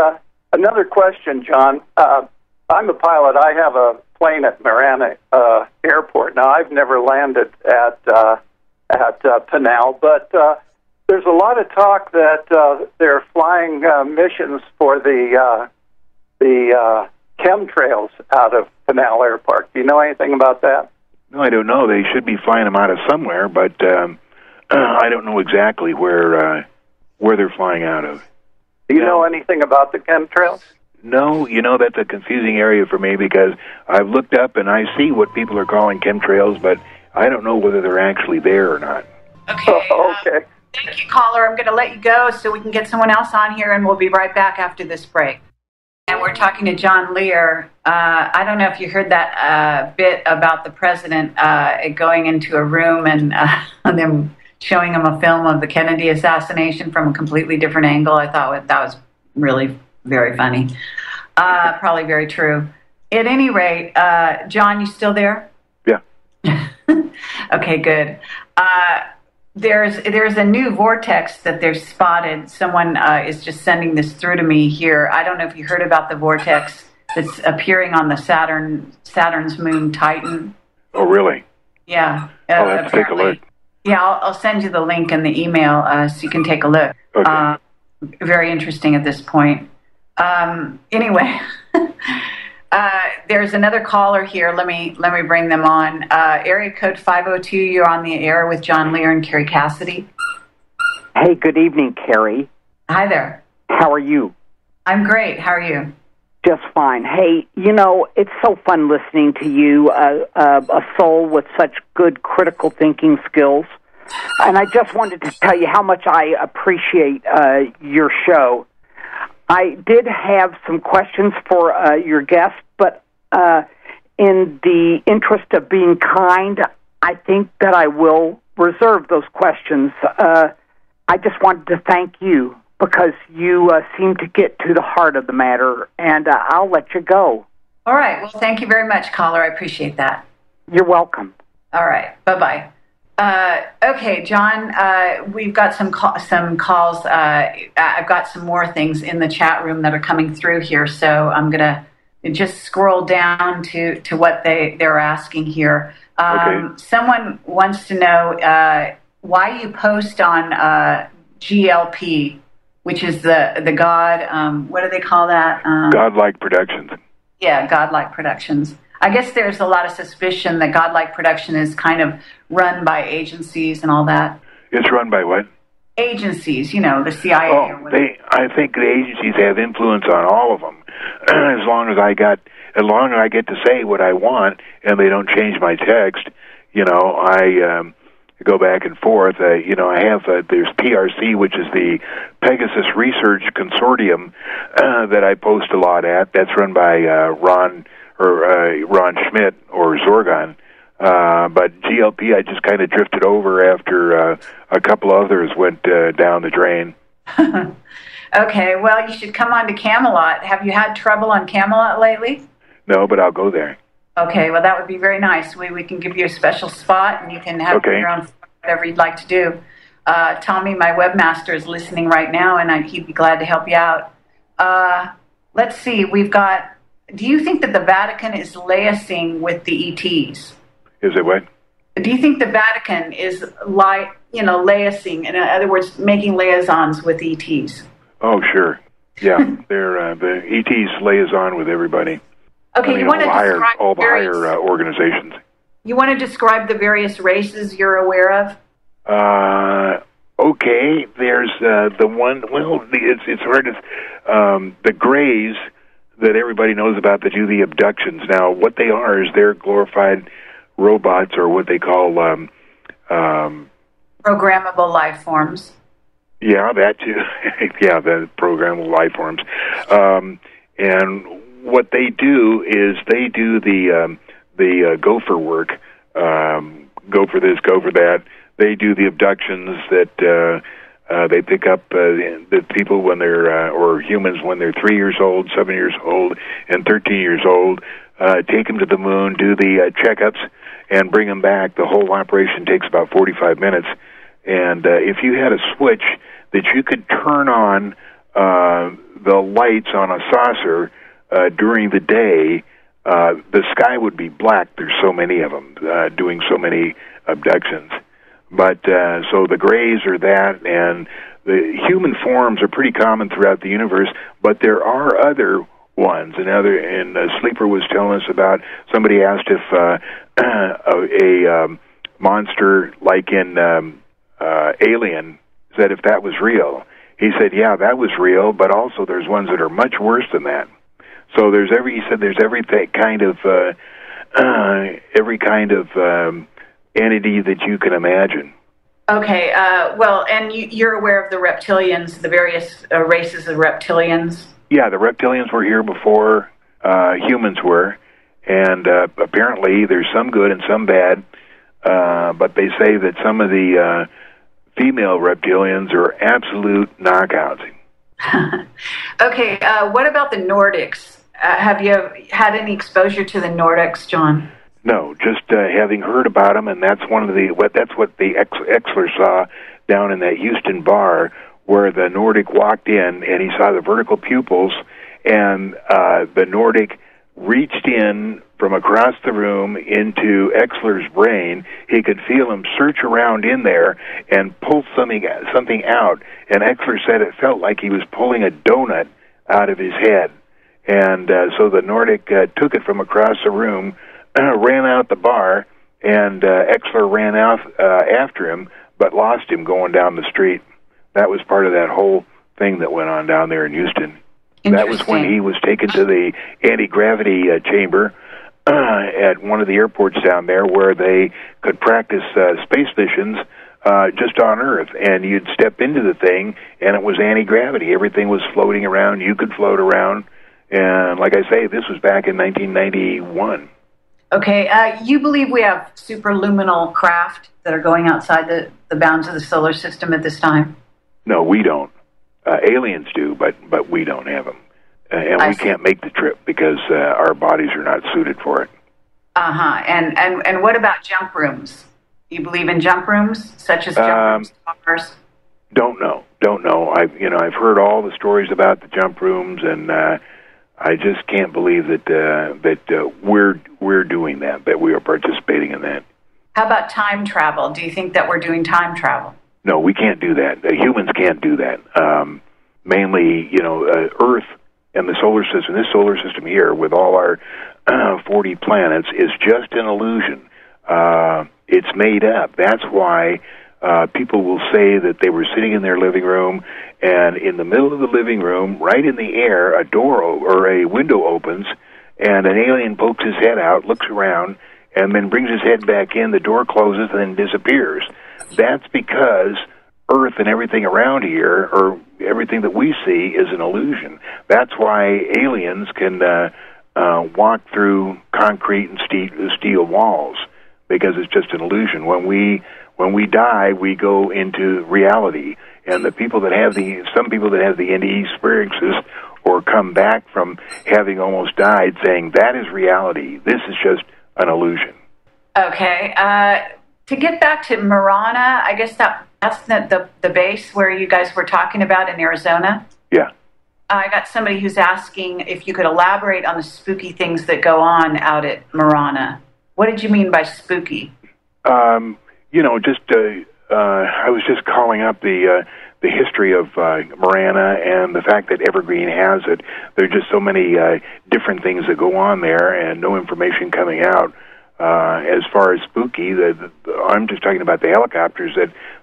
[SPEAKER 10] another question, John. I'm a pilot. I have a plane at Marana Airport. Now, I've never landed at Pinal, but there's a lot of talk that they're flying missions for the chemtrails out of Pinal Airport. Do you know anything about that?
[SPEAKER 3] No, I don't know. They should be flying them out of somewhere, but I don't know exactly where they're flying out of.
[SPEAKER 10] Do you know anything about the chemtrails?
[SPEAKER 3] No, that's a confusing area for me because I've looked up and I see what people are calling chemtrails, but I don't know whether they're actually there or not.
[SPEAKER 2] Okay.
[SPEAKER 10] Okay.
[SPEAKER 2] Thank you, caller. I'm going to let you go so we can get someone else on here, and we'll be right back after this break. And we're talking to John Lear. I don't know if you heard that bit about the president going into a room and them showing him a film of the Kennedy assassination from a completely different angle. I thought that was really very funny. Probably very true. At any rate, John, you still there?
[SPEAKER 3] Yeah.
[SPEAKER 2] Okay, good. There's a new vortex that they've spotted. Someone is just sending this through to me here. I don't know if you heard about the vortex that's appearing on the Saturn's moon Titan.
[SPEAKER 3] Oh, really?
[SPEAKER 2] Yeah.
[SPEAKER 3] I'll have to take a look.
[SPEAKER 2] Yeah, I'll send you the link in the email so you can take a look.
[SPEAKER 3] Okay.
[SPEAKER 2] Very interesting at this point. Anyway, there's another caller here. Let me bring them on. Area code 502. You're on the air with John Lear and Carrie Cassidy.
[SPEAKER 11] Hey, good evening, Carrie.
[SPEAKER 2] Hi there.
[SPEAKER 11] How are you?
[SPEAKER 2] I'm great. How are you?
[SPEAKER 11] Just fine. Hey, it's so fun listening to you, a soul with such good critical thinking skills. And I just wanted to tell you how much I appreciate your show. I did have some questions for your guest, but in the interest of being kind, I think that I will reserve those questions. I just wanted to thank you because you seem to get to the heart of the matter, and I'll let you go.
[SPEAKER 2] All right. Well, thank you very much, caller. I appreciate that.
[SPEAKER 11] You're welcome.
[SPEAKER 2] All right. Bye-bye. Okay, John, we've got some calls. I've got some more things in the chat room that are coming through here, so I'm going to just scroll down to what they're asking here. Someone wants to know why you post on GLP, which is the God, what do they call that?
[SPEAKER 3] Godlike Productions.
[SPEAKER 2] Yeah, Godlike Productions. I guess there's a lot of suspicion that Godlike Production is kind of run by agencies and all that.
[SPEAKER 3] It's run by what?
[SPEAKER 2] Agencies, the CIA.
[SPEAKER 3] Oh, I think the agencies have influence on all of them. As long as I get to say what I want, and they don't change my text, I go back and forth. I have there's PRC, which is the Pegasus Research Consortium that I post a lot at. That's run by Ron Schmidt or Zorgon. But GLP, I just kind of drifted over after a couple others went down the drain.
[SPEAKER 2] Okay, well, you should come on to Camelot. Have you had trouble on Camelot lately?
[SPEAKER 3] No, but I'll go there.
[SPEAKER 2] Okay, well, that would be very nice. We can give you a special spot, and you can have your own whatever you'd like to do. Tommy, my webmaster, is listening right now, and he'd be glad to help you out. Let's see, we've got... Do you think that the Vatican is liaising with the ETs?
[SPEAKER 3] Is it what?
[SPEAKER 2] Do you think the Vatican is liaising, in other words, making liaisons with ETs?
[SPEAKER 3] Oh, sure. Yeah, they're the ETs liaison with everybody.
[SPEAKER 2] Okay, you want to describe
[SPEAKER 3] all the higher organizations.
[SPEAKER 2] You want to describe the various races you're aware of?
[SPEAKER 3] Okay, there's the one. Well, it's hard to the Greys that everybody knows about that do the abductions. Now, what they are is they're glorified robots, or what they call
[SPEAKER 2] programmable life forms.
[SPEAKER 3] Yeah, that too. Yeah, the programmable life forms. And what they do is they do the gopher work. Go for this, go for that. They do the abductions that they pick up the people when they're or humans when they're 3 years old, 7 years old, and 13 years old. Take them to the moon, do the checkups, and bring them back. The whole operation takes about 45 minutes. And if you had a switch that you could turn on the lights on a saucer during the day, the sky would be black. There's so many of them doing so many abductions. But so the Greys are that, and the human forms are pretty common throughout the universe, but there are other ones. And Sleeper was telling us about, somebody asked if a monster like in Alien, said if that was real. He said, yeah, that was real, but also there's ones that are much worse than that. So he said there's every kind of entity that you can imagine.
[SPEAKER 2] Okay, well, and you're aware of the reptilians, the various races of reptilians? Yeah,
[SPEAKER 3] the reptilians were here before humans were, and apparently there's some good and some bad, but they say that some of the female reptilians are absolute knockouts.
[SPEAKER 2] Okay, what about the Nordics? Have you had any exposure to the Nordics, John?
[SPEAKER 3] No, just having heard about them, and that's what the Exler saw down in that Houston bar, where the Nordic walked in and he saw the vertical pupils, and the Nordic reached in from across the room into Exler's brain. He could feel him search around in there and pull something out, and Exler said it felt like he was pulling a donut out of his head. And so the Nordic took it from across the room, ran out the bar, and Exler ran out after him, but lost him going down the street. That was part of that whole thing that went on down there in Houston. That was when he was taken to the anti-gravity chamber at one of the airports down there, where they could practice space missions just on Earth. And you'd step into the thing, and it was anti-gravity. Everything was floating around. You could float around. And like I say, this was back in 1991.
[SPEAKER 2] Okay, you believe we have superluminal craft that are going outside the bounds of the solar system at this time?
[SPEAKER 3] No, we don't. Aliens do, but we don't have them. And we can't make the trip because our bodies are not suited for it.
[SPEAKER 2] Uh-huh. And what about jump rooms? You believe in jump rooms, such as jump rooms?
[SPEAKER 3] Don't know. I've heard all the stories about the jump rooms, and I just can't believe that we're doing that we are participating in that.
[SPEAKER 2] How about time travel? Do you think that we're doing time travel?
[SPEAKER 3] No, we can't do that. Humans can't do that. Mainly, Earth and the solar system, this solar system here, with all our 40 planets, is just an illusion. It's made up. That's why people will say that they were sitting in their living room, and in the middle of the living room, right in the air, a door or a window opens, and an alien pokes his head out, looks around, and then brings his head back in. The door closes and then disappears. That's because Earth and everything around here, or everything that we see, is an illusion. That's why aliens can walk through concrete and steel walls, because it's just an illusion. When we die, we go into reality, and some people that have the NDE experiences or come back from having almost died, saying that is reality. This is just an illusion.
[SPEAKER 2] Okay. To get back to Marana, I guess that's the base where you guys were talking about in Arizona?
[SPEAKER 3] Yeah.
[SPEAKER 2] I got somebody who's asking if you could elaborate on the spooky things that go on out at Marana. What did you mean by spooky? I was just calling up the history of Marana and the fact that Evergreen has it. There are just so many different things that go on there, and no information coming out. As far as spooky, I'm just talking about the helicopters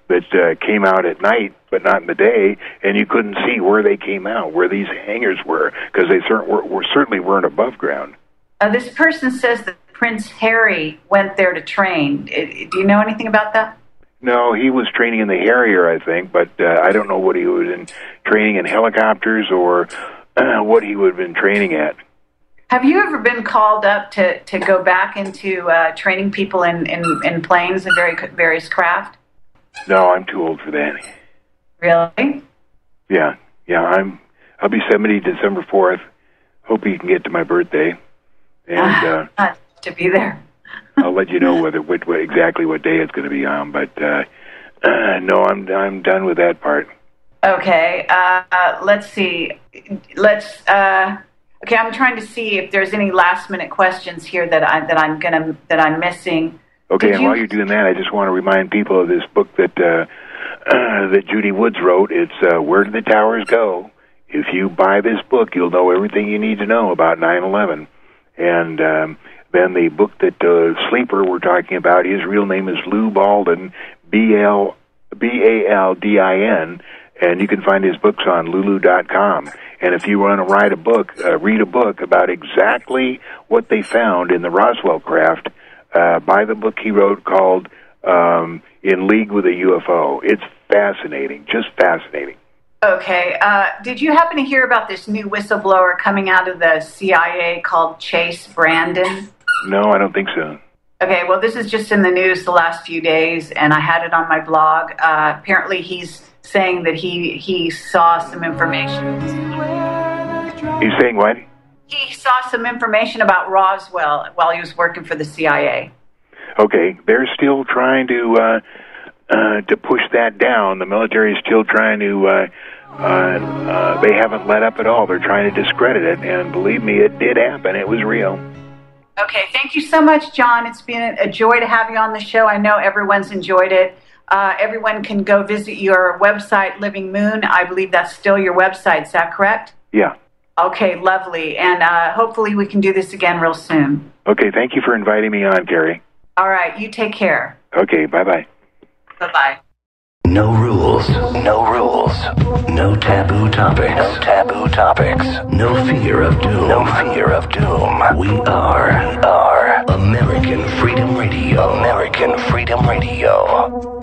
[SPEAKER 2] that came out at night, but not in the day, and you couldn't see where they came out, where these hangars were, because they certainly weren't above ground. This person says that Prince Harry went there to train. Do you know anything about that?
[SPEAKER 3] No, he was training in the Harrier, I think, but I don't know what he was training in helicopters or what he would have been training at.
[SPEAKER 2] Have you ever been called up to go back into training people in planes and various craft?
[SPEAKER 3] No, I'm too old for that.
[SPEAKER 2] Really?
[SPEAKER 3] Yeah. I'll be 70 December 4th. Hope you can get to my birthday. And
[SPEAKER 2] to be there.
[SPEAKER 3] I'll let you know exactly what day it's going to be on. But no, I'm done with that part.
[SPEAKER 2] Okay. Let's see. Okay, I'm trying to see if there's any last-minute questions here that I'm missing.
[SPEAKER 3] Okay, and while you're doing that, I just want to remind people of this book that Judy Woods wrote. It's Where Did the Towers Go? If you buy this book, you'll know everything you need to know about 9/11. And then the book that Sleeper we're talking about, his real name is Lou Baldin, Baldin, and you can find his books on lulu.com. And if you want to read a book about exactly what they found in the Roswell craft, buy the book he wrote called In League with a UFO. It's fascinating, just fascinating.
[SPEAKER 2] Okay. Did you happen to hear about this new whistleblower coming out of the CIA called Chase Brandon?
[SPEAKER 3] No, I don't think so.
[SPEAKER 2] Okay, well, this is just in the news the last few days, and I had it on my blog. Apparently, he's saying that he saw some information.
[SPEAKER 3] He's saying what?
[SPEAKER 2] He saw some information about Roswell while he was working for the CIA.
[SPEAKER 3] Okay, they're still trying to push that down. The military is still trying to. They haven't let up at all. They're trying to discredit it, and believe me, it did happen. It was real.
[SPEAKER 2] Okay, thank you so much, John. It's been a joy to have you on the show. I know everyone's enjoyed it. Everyone can go visit your website, Living Moon. I believe that's still your website. Is that correct?
[SPEAKER 3] Yeah.
[SPEAKER 2] Okay, lovely. And hopefully we can do this again real soon.
[SPEAKER 3] Okay, thank you for inviting me on, Carrie.
[SPEAKER 2] All right, you take care.
[SPEAKER 3] Okay, bye-bye.
[SPEAKER 2] Bye-bye.
[SPEAKER 4] No rules, no rules, no taboo topics, no taboo topics, no fear of doom, no fear of doom. We are American Freedom Radio, American Freedom Radio.